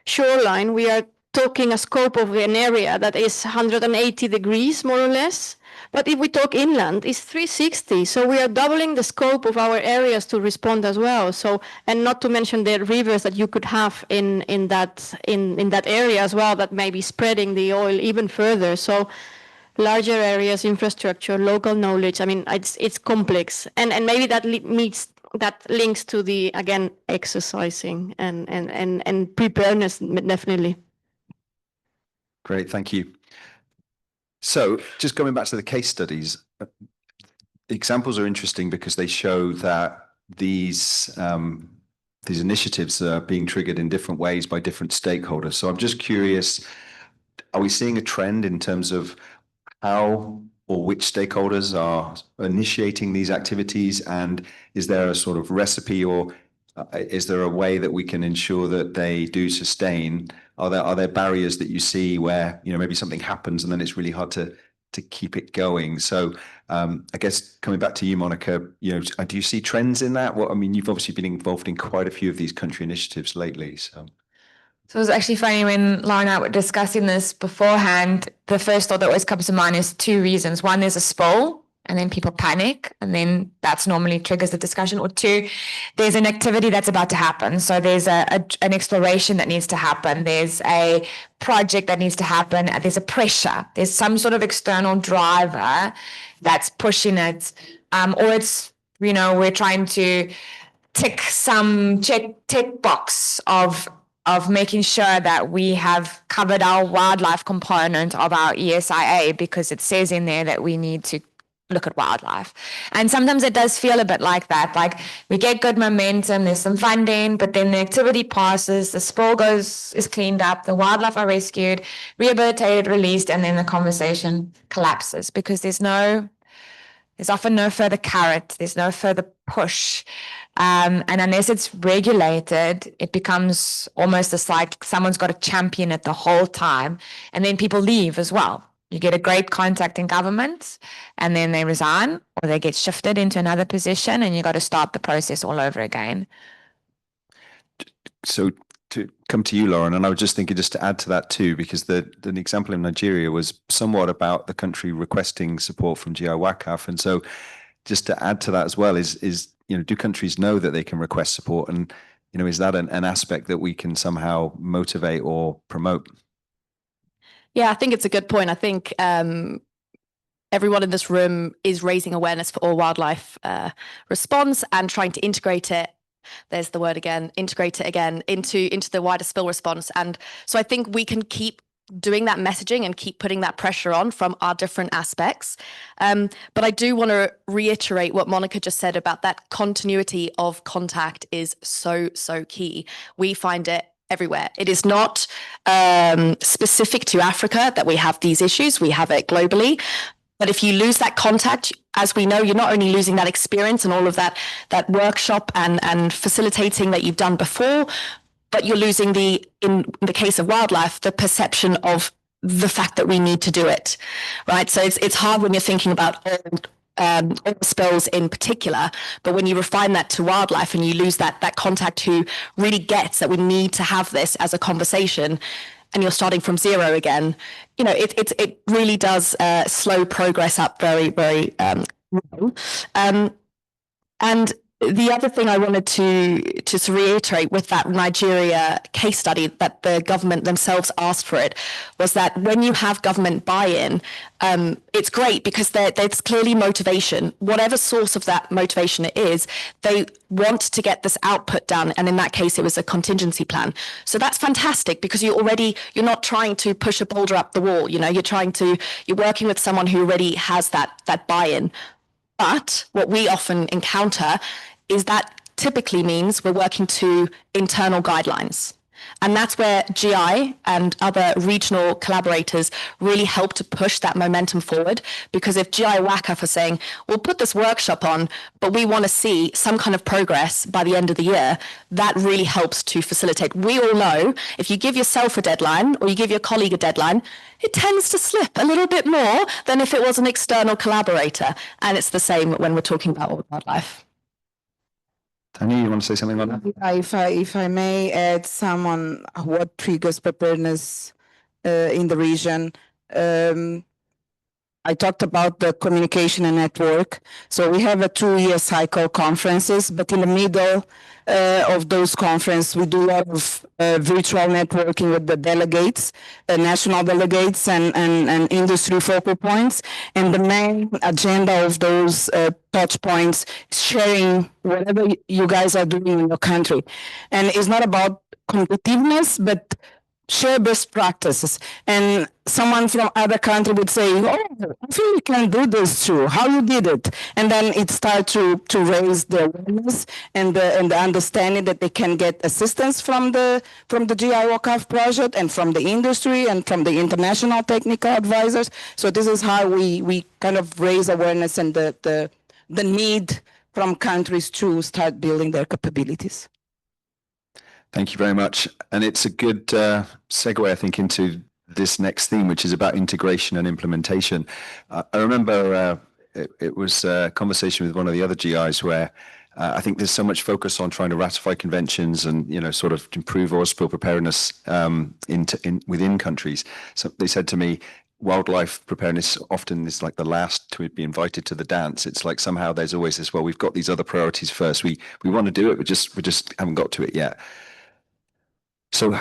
shoreline, we are talking a scope of an area that is 180 degrees, more or less. But if we talk inland, it's 360. So we are doubling the scope of our areas to respond as well. So, and not to mention the rivers that you could have in that area as well, that may be spreading the oil even further. So larger areas, infrastructure, local knowledge. I mean, it's complex, and maybe that links to the, again, exercising and preparedness, definitely. Great, thank you. So just going back to the case studies, examples are interesting because they show that these initiatives are being triggered in different ways by different stakeholders. So I'm just curious, are we seeing a trend in terms of how or which stakeholders are initiating these activities? And is there a sort of recipe, or is there a way that we can ensure that they do sustain? Are there barriers that you see where, you know, maybe something happens and then it's really hard to keep it going? So I guess coming back to you, Monica, you know, do you see trends in that? Well, I mean, you've obviously been involved in quite a few of these country initiatives lately. So it was actually funny when Laura and I were discussing this beforehand. The first thought that always comes to mind is two reasons. One, there's a spill, and then people panic, and then that's normally triggers the discussion. Or two, there's an activity that's about to happen. So there's an exploration that needs to happen. There's a project that needs to happen. There's a pressure. There's some sort of external driver that's pushing it. Or it's, you know, we're trying to tick some check box of making sure that we have covered our wildlife component of our ESIA, because it says in there that we need to look at wildlife. And sometimes it does feel a bit like that. Like we get good momentum, there's some funding, but then the activity passes, the spill is cleaned up, the wildlife are rescued, rehabilitated, released, and then the conversation collapses because there's often no further carrot, there's no further push. And unless it's regulated, it becomes almost just like someone's got to champion it the whole time. And then people leave as well. You get a great contact in government and then they resign or they get shifted into another position and you got to start the process all over again. So to come to you, Lauren, and I was just thinking just to add to that too, because the example in Nigeria was somewhat about the country requesting support from GI WACAF. And so just to add to that as well is, you know, do countries know that they can request support? And, you know, is that an aspect that we can somehow motivate or promote? Yeah, I think it's a good point. I think everyone in this room is raising awareness for all wildlife response and trying to integrate it. There's the word again, integrate it again into the wider spill response. And so I think we can keep doing that messaging and keep putting that pressure on from our different aspects. But I do want to reiterate what Monica just said about that continuity of contact is so key. We find it everywhere. It is not specific to Africa that we have these issues. We have it globally. But if you lose that contact, as we know, you're not only losing that experience and all of that workshop and facilitating that you've done before, but you're losing in the case of wildlife, the perception of the fact that we need to do it, right? So it's hard when you're thinking about oil spills in particular, but when you refine that to wildlife and you lose that contact who really gets that we need to have this as a conversation, and you're starting from zero again, you know, it really does slow progress up very, very well. And the other thing I wanted to just reiterate with that Nigeria case study that the government themselves asked for it was that when you have government buy-in, it's great because there's clearly motivation. Whatever source of that motivation it is, they want to get this output done. And in that case, it was a contingency plan. So that's fantastic because you're not trying to push a boulder up the wall. You know, you're working with someone who already has that buy-in. But what we often encounter is that typically means we're working to internal guidelines. And that's where GI and other regional collaborators really help to push that momentum forward. Because if GI WACF are saying, we'll put this workshop on, but we want to see some kind of progress by the end of the year, that really helps to facilitate. We all know if you give yourself a deadline or you give your colleague a deadline, it tends to slip a little bit more than if it was an external collaborator. And it's the same when we're talking about wildlife. Tanya, you want to say something on that? If I may add some on what triggers preparedness in the region. I talked about the communication and network. So we have a 2-year cycle conferences, but in the middle of those conferences, we do a lot of virtual networking with the delegates, national delegates and industry focal points. And the main agenda of those touch points is sharing whatever you guys are doing in your country. And it's not about competitiveness, but share best practices. And someone from other country would say, oh, I think we can do this too. How you did it? And then it starts to raise the awareness and the understanding that they can get assistance from the GI WACF project and from the industry and from the international technical advisors. So this is how we kind of raise awareness and the need from countries to start building their capabilities. Thank you very much. And it's a good segue, I think, into this next theme, which is about integration and implementation. I remember it was a conversation with one of the other GIs where I think there's so much focus on trying to ratify conventions and, you know, sort of improve oil spill preparedness within countries. So they said to me, wildlife preparedness often is like the last to be invited to the dance. It's like somehow there's always this, well, we've got these other priorities first. We want to do it, we just haven't got to it yet. So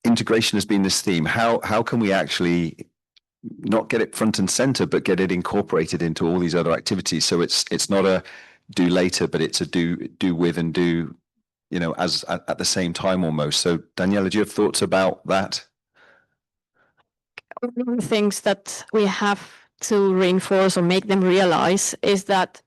integration has been this theme. How can we actually not get it front and center, but get it incorporated into all these other activities? So it's not a do later, but it's a do with and do, you know, as at the same time almost. So Daniela, do you have thoughts about that? One of the things that we have to reinforce or make them realize is that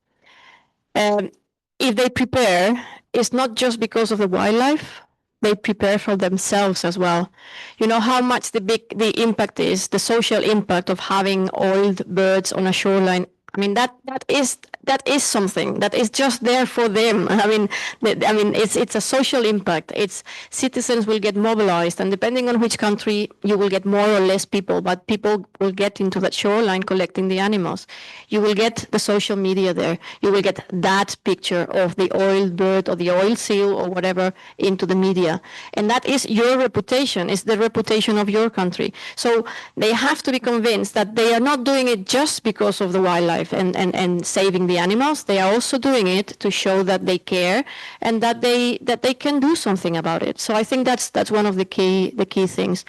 if they prepare, it's not just because of the wildlife. They prepare for themselves as well. You know how much the impact is, the social impact of having oiled birds on a shoreline. I mean, that is something that is just there for them. I mean, it's a social impact. It's citizens will get mobilized, and depending on which country, you will get more or less people, but people will get into that shoreline collecting the animals. You will get the social media there. You will get that picture of the oiled bird or the oil seal or whatever into the media. And that is your reputation, it's the reputation of your country. So they have to be convinced that they are not doing it just because of the wildlife and saving the animals. They are also doing it to show that they care and that they can do something about it. So I think that's one of the key things.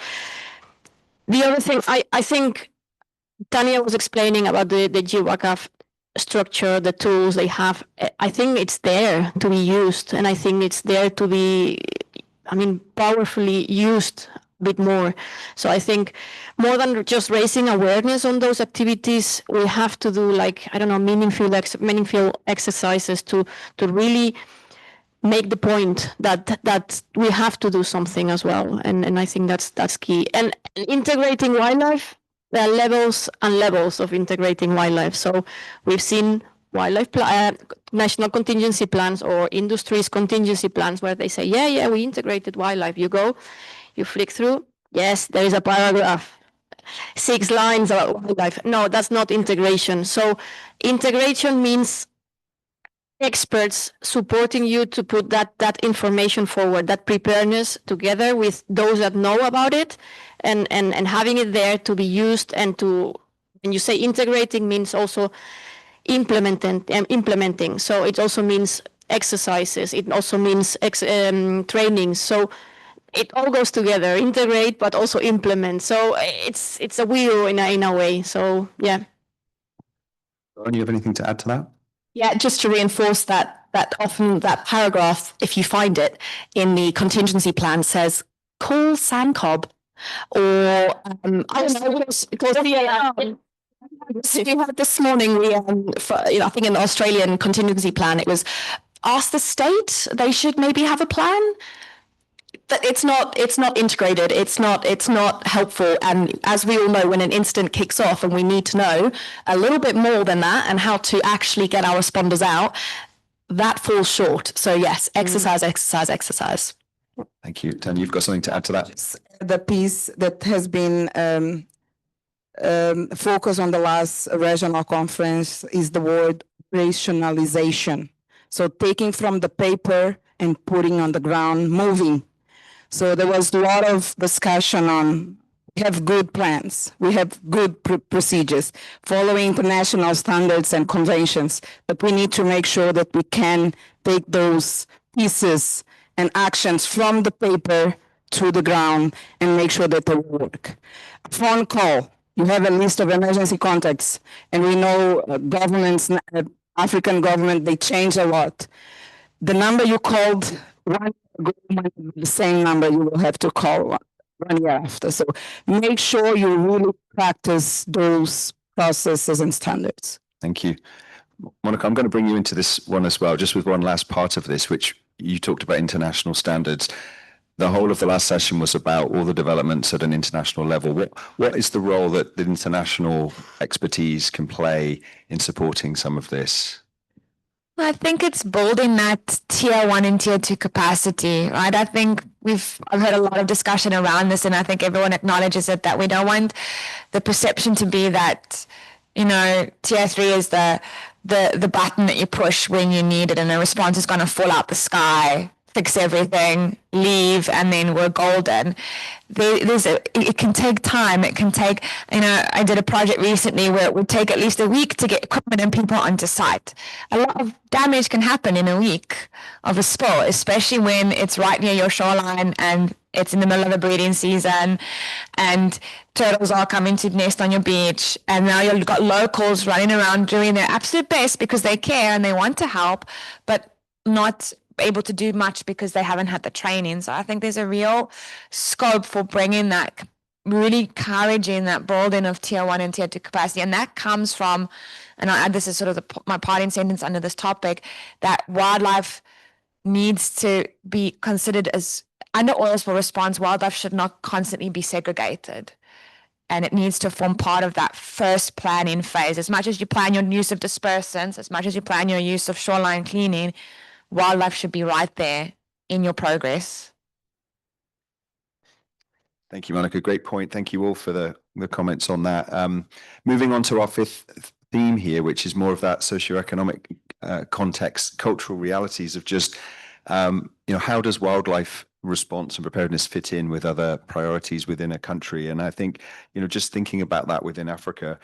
The other thing, I think Tanya was explaining about the GWACF structure, the tools they have. I think it's there to be used, and I think it's there to be, powerfully used a bit more. So I think more than just raising awareness on those activities, we have to do meaningful exercises to really make the point that we have to do something as well. And I think that's key. And integrating wildlife, there are levels and levels of integrating wildlife. So we've seen wildlife national contingency plans or industries contingency plans where they say, yeah, we integrated wildlife. You go, you flick through. Yes, there is a paragraph, 6 lines about wildlife. No, that's not integration. So integration means experts supporting you to put that information forward, that preparedness together with those that know about it and having it there to be used and to, when you say integrating means also implementing. So it also means exercises. It also means training. So it all goes together, integrate, but also implement. So it's a wheel in a way. So, yeah. Do you have anything to add to that? Yeah, just to reinforce that often that paragraph, if you find it in the contingency plan, says call SANCOB or I don't know, we had this morning, I think in the Australian contingency plan, it was ask the state, they should maybe have a plan. But it's not integrated. It's not helpful. And as we all know, when an incident kicks off and we need to know a little bit more than that and how to actually get our responders out, that falls short. So yes, exercise. Thank you. Tanya, you've got something to add to that? The piece that has been focused on the last regional conference is the word operationalization. So taking from the paper and putting on the ground, moving. So there was a lot of discussion on, we have good plans, we have good procedures, following international standards and conventions, but we need to make sure that we can take those pieces and actions from the paper to the ground and make sure that they work. A phone call, you have a list of emergency contacts, and we know governments, African government, they change a lot. The number you called 1 year ago might be the same number you will have to call 1 year after. So make sure you really practice those processes and standards. Thank you. Monica, I'm going to bring you into this one as well, just with one last part of this, which you talked about international standards. The whole of the last session was about all the developments at an international level. What is the role that the international expertise can play in supporting some of this? I think it's building that tier 1 and tier 2 capacity, right? I think I've heard a lot of discussion around this, and I think everyone acknowledges it, that we don't want the perception to be that, tier 3 is the button that you push when you need it and the response is going to fall out the sky, fix everything, leave, and then we're golden. It can take time. It can take, I did a project recently where it would take at least a week to get equipment and people onto site. A lot of damage can happen in a week of a spill, especially when it's right near your shoreline and it's in the middle of the breeding season and turtles are coming to nest on your beach, and now you've got locals running around doing their absolute best because they care and they want to help, but not able to do much because they haven't had the training. So I think there's a real scope for bringing that, really encouraging that building of tier 1 and tier 2 capacity. And that comes from, and this is sort of my parting sentence under this topic, that wildlife needs to be considered as, under oil spill response, wildlife should not constantly be segregated. And it needs to form part of that first planning phase. As much as you plan your use of dispersants, as much as you plan your use of shoreline cleaning, wildlife should be right there in your progress. Thank you, Monica. Great point. Thank you all for the comments on that. Moving on to our fifth theme here, which is more of that socioeconomic context, cultural realities of just, how does wildlife response and preparedness fit in with other priorities within a country? And I think, just thinking about that within Africa,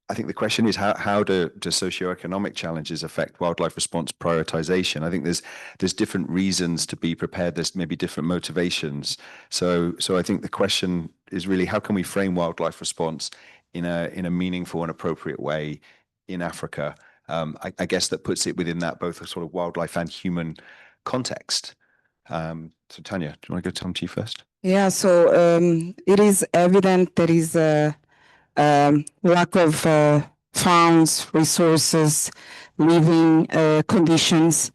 I think the question is how do socioeconomic challenges affect wildlife response prioritization? I think there's different reasons to be prepared. There's maybe different motivations. So I think the question is really, how can we frame wildlife response in a meaningful and appropriate way in Africa? I guess that puts it within that both a sort of wildlife and human context. So Tanya, do you want to go to you first? Yeah, so it is evident there is a lack of funds, resources, living conditions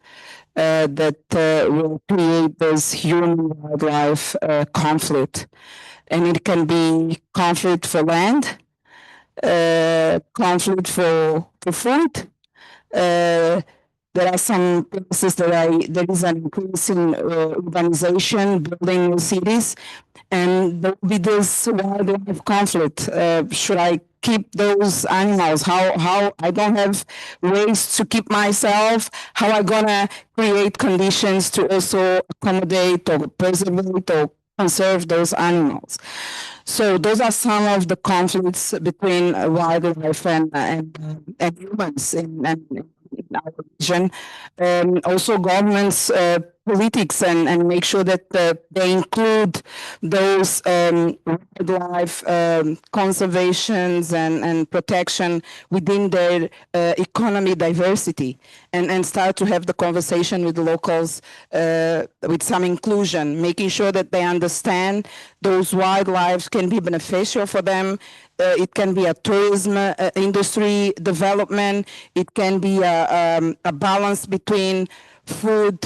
that will create this human-wildlife conflict. And it can be conflict for land, conflict for food. There are some places that there is an increase in urbanization, building new cities, and there will be this wildlife conflict. Should I keep those animals? How I don't have ways to keep myself? How I gonna create conditions to also accommodate or preserve or conserve those animals? So those are some of the conflicts between wildlife and humans in our region. Also governments, politics, and make sure that they include those wildlife conservations and protection within their economy diversity, and start to have the conversation with the locals with some inclusion, making sure that they understand those wildlife can be beneficial for them. It can be a tourism industry development. It can be a balance between food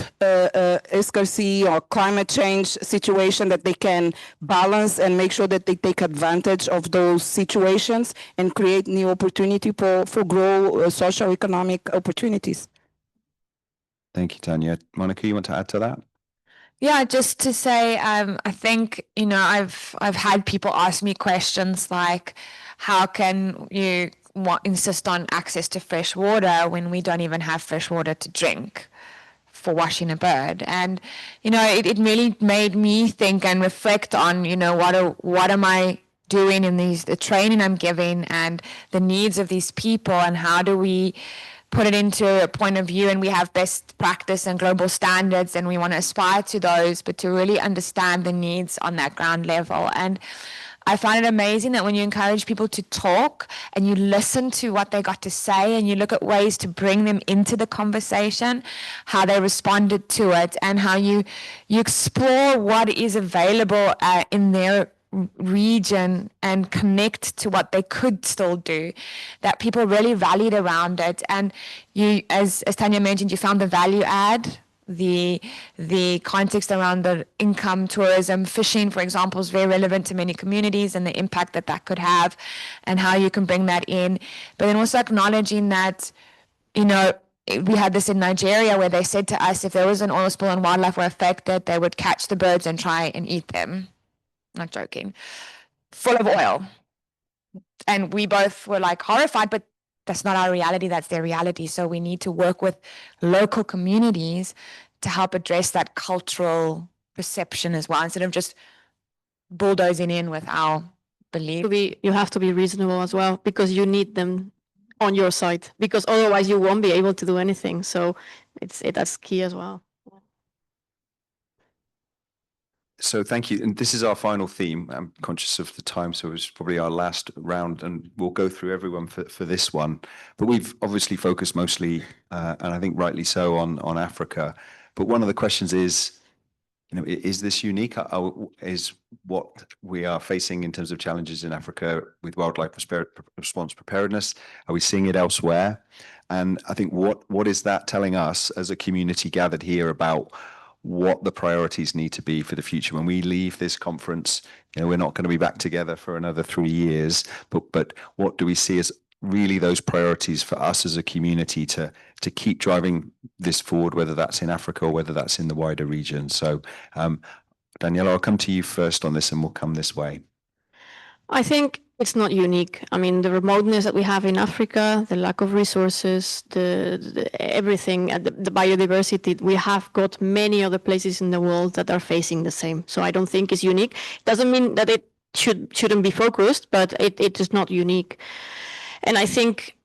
scarcity or climate change situation that they can balance and make sure that they take advantage of those situations and create new opportunity for grow social economic opportunities. Thank you, Tanya. Monica, you want to add to that? Yeah, just to say, I think, I've had people ask me questions like, how can you insist on access to fresh water when we don't even have fresh water to drink for washing a bird? And, it really made me think and reflect on, what am I doing in the training I'm giving and the needs of these people, and how do we put it into a point of view, and we have best practice and global standards, and we want to aspire to those, but to really understand the needs on that ground level. And I find it amazing that when you encourage people to talk and you listen to what they got to say and you look at ways to bring them into the conversation, how they responded to it, and how you explore what is available in their region and connect to what they could still do, that people really rallied around it. And you, as Tanya mentioned, you found the value add, the context around the income, tourism, fishing, for example, is very relevant to many communities and the impact that could have and how you can bring that in. But then also acknowledging that, we had this in Nigeria where they said to us, if there was an oil spill and wildlife were affected, they would catch the birds and try and eat them. Not joking, full of oil. And we both were like horrified, but that's not our reality, that's their reality. So we need to work with local communities to help address that cultural perception as well, instead of just bulldozing in with our belief. You have to be reasonable as well, because you need them on your side, because otherwise you won't be able to do anything. So that's key as well. So thank you. And this is our final theme. I'm conscious of the time, so it was probably our last round, and we'll go through everyone for this one. But we've obviously focused mostly, and I think rightly so, on Africa. But one of the questions is, is this unique? Is what we are facing in terms of challenges in Africa with wildlife response preparedness, are we seeing it elsewhere? And I think what is that telling us as a community gathered here about what the priorities need to be for the future? When we leave this conference, we're not going to be back together for another 3 years, but what do we see as really those priorities for us as a community to keep driving this forward, whether that's in Africa or whether that's in the wider region? So Daniela, I'll come to you first on this, and we'll come this way. I think it's not unique. I mean, the remoteness that we have in Africa, the lack of resources, the everything, the biodiversity, we have got many other places in the world that are facing the same. So I don't think it's unique. Doesn't mean that it shouldn't be focused, but it is not unique. And I think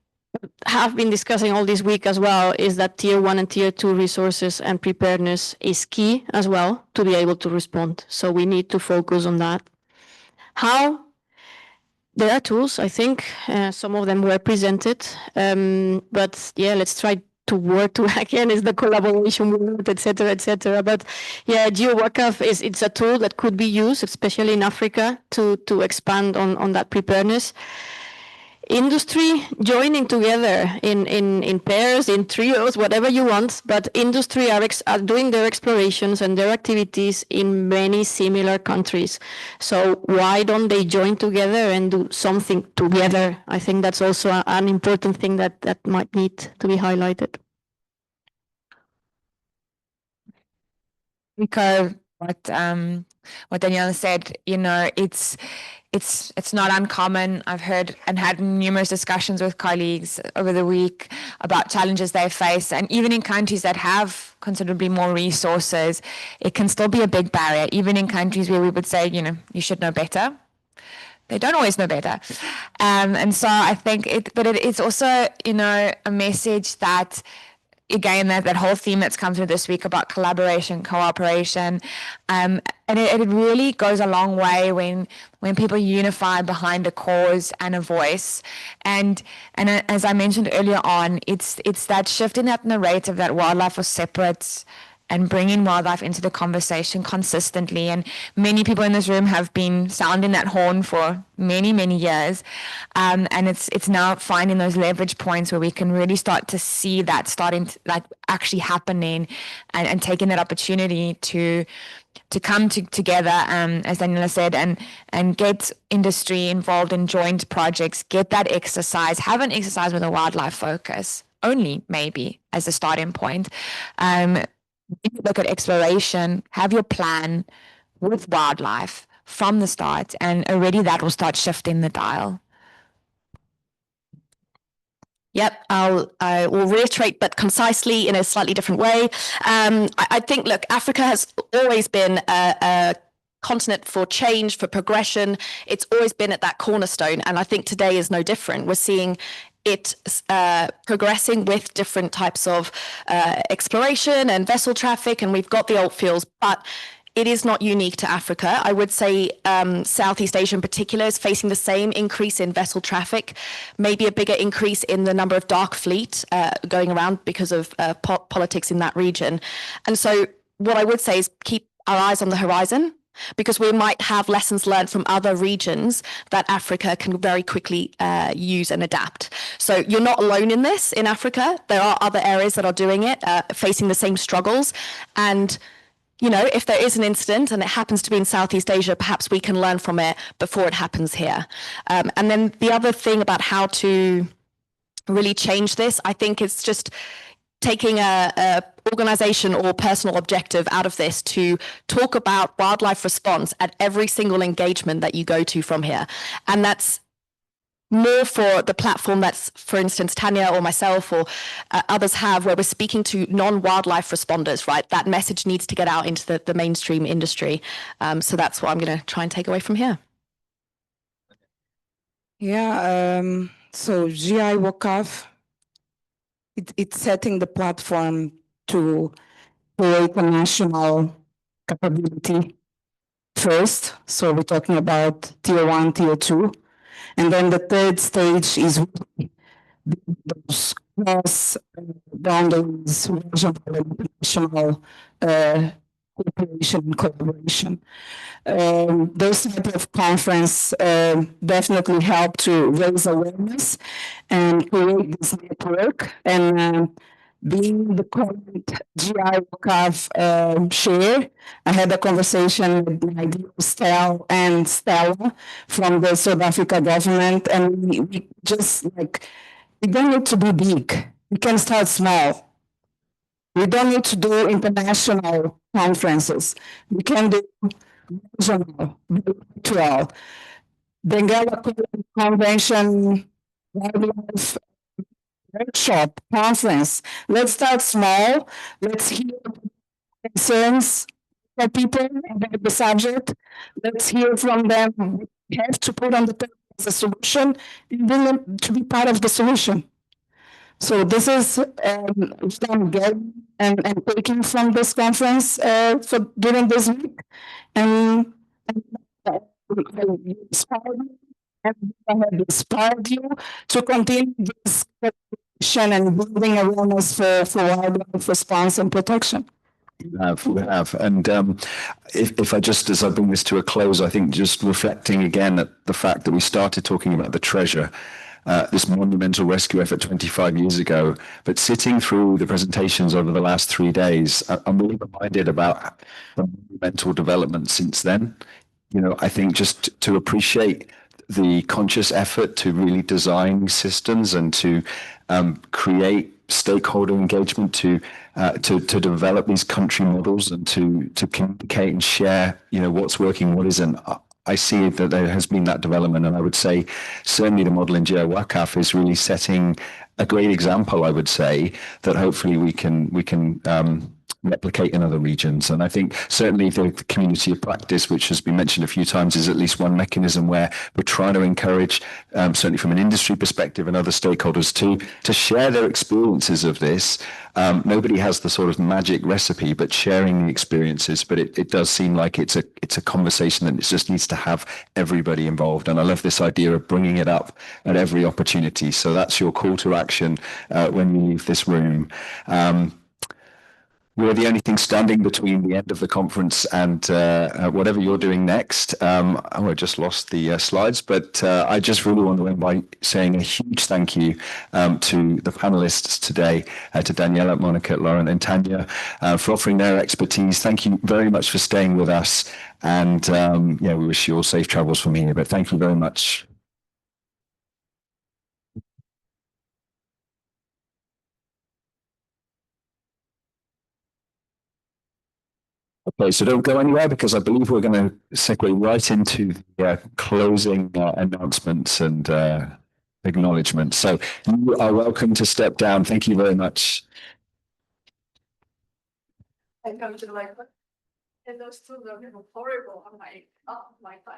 have been discussing all this week as well is that tier 1 and tier 2 resources and preparedness is key as well to be able to respond. So we need to focus on that. How? There are tools, I think. Some of them were presented. But yeah, let's try to work to, again, is the collaboration movement, et cetera. But yeah, GeoWACAF it's a tool that could be used, especially in Africa, to expand on that preparedness. Industry joining together in pairs, in trios, whatever you want, but industry are doing their explorations and their activities in many similar countries. So why don't they join together and do something together? I think that's also an important thing that might need to be highlighted. Because what Daniela said, it's not uncommon. I've heard and had numerous discussions with colleagues over the week about challenges they face, and even in countries that have considerably more resources, it can still be a big barrier. Even in countries where we would say, you should know better, they don't always know better. And so I think it's also, a message that, again, that whole theme that's come through this week about collaboration, cooperation, and it really goes a long way when people unify behind a cause and a voice. And as I mentioned earlier on, it's that shift in that narrative that wildlife was separate and bringing wildlife into the conversation consistently. And many people in this room have been sounding that horn for many, many years. And it's now finding those leverage points where we can really start to see that starting to, like, actually happening, and taking that opportunity to come together, as Daniela said, and get industry involved in joint projects, get that exercise, have an exercise with a wildlife focus, only maybe as a starting point. Look at exploration, have your plan with wildlife from the start, and already that will start shifting the dial. Yep, I will reiterate, but concisely in a slightly different way. I think, look, Africa has always been a continent for change, for progression. It's always been at that cornerstone, and I think today is no different. We're seeing it progressing with different types of exploration and vessel traffic, and we've got the old fields, but it is not unique to Africa. I would say Southeast Asia in particular is facing the same increase in vessel traffic, maybe a bigger increase in the number of dark fleet going around because of politics in that region. And so what I would say is keep our eyes on the horizon, because we might have lessons learned from other regions that Africa can very quickly use and adapt. So you're not alone in this in Africa. There are other areas that are doing it, facing the same struggles. And you know, if there is an incident and it happens to be in Southeast Asia, perhaps we can learn from it before it happens here. And then the other thing about how to really change this, I think it's just taking a organization or personal objective out of this to talk about wildlife response at every single engagement that you go to from here. And that's more for the platform that's, for instance, Tanya or myself or others have, where we're speaking to non-wildlife responders, right? That message needs to get out into the mainstream industry. So that's what I'm going to try and take away from here. Yeah, so GI WCAF, it's setting the platform to create a national capability first. So we're talking about tier 1, tier 2. And then the third stage is those cross boundaries, regional and international cooperation and collaboration. Those type of conference definitely help to raise awareness and create this network. And being the current GI WCAF chair, I had a conversation with my dear Stel and Stella from the South Africa government, and we just like, we don't need to be big. We can start small. We don't need to do international conferences. We can do regional, virtual. Benguela Convention, wildlife workshop, conference. Let's start small. Let's hear concerns for people about the subject. Let's hear from them what we have to put on the table as a solution, and bring them to be part of the solution. So this is what I'm getting and taking from this conference for during this week. And I have inspired you to continue this conversation and building awareness for wildlife response and protection. We have. And if I just, as I bring this to a close, I think just reflecting again at the fact that we started talking about the treasure, this monumental rescue effort 25 years ago, but sitting through the presentations over the last 3 days, I'm really reminded about the monumental development since then. You know, I think just to appreciate the conscious effort to really design systems and to create stakeholder engagement, to develop these country models and to communicate and share, you know, what's working, what isn't. I see that there has been that development, and I would say certainly the model in GI WCAF is really setting a great example. I would say that hopefully we can replicate in other regions. And I think certainly the community of practice, which has been mentioned a few times, is at least one mechanism where we're trying to encourage, certainly from an industry perspective and other stakeholders to share their experiences of this. Nobody has the sort of magic recipe, but sharing the experiences. But it does seem like it's a conversation that it just needs to have everybody involved. And I love this idea of bringing it up at every opportunity. So that's your call to action when you leave this room. we're the only thing standing between the end of the conference and whatever you're doing next. I just lost the slides, but I just really want to end by saying a huge thank you to the panelists today, to Daniela, Monica, Lauren, and Tanya, for offering their expertise. Thank you very much for staying with us. And yeah, we wish you all safe travels from here, but thank you very much. Okay, so don't go anywhere because I believe we're going to segue right into the closing announcements and acknowledgements. So you are welcome to step down. Thank you very much. I come to like, and those two are horrible. I'm like, oh my God.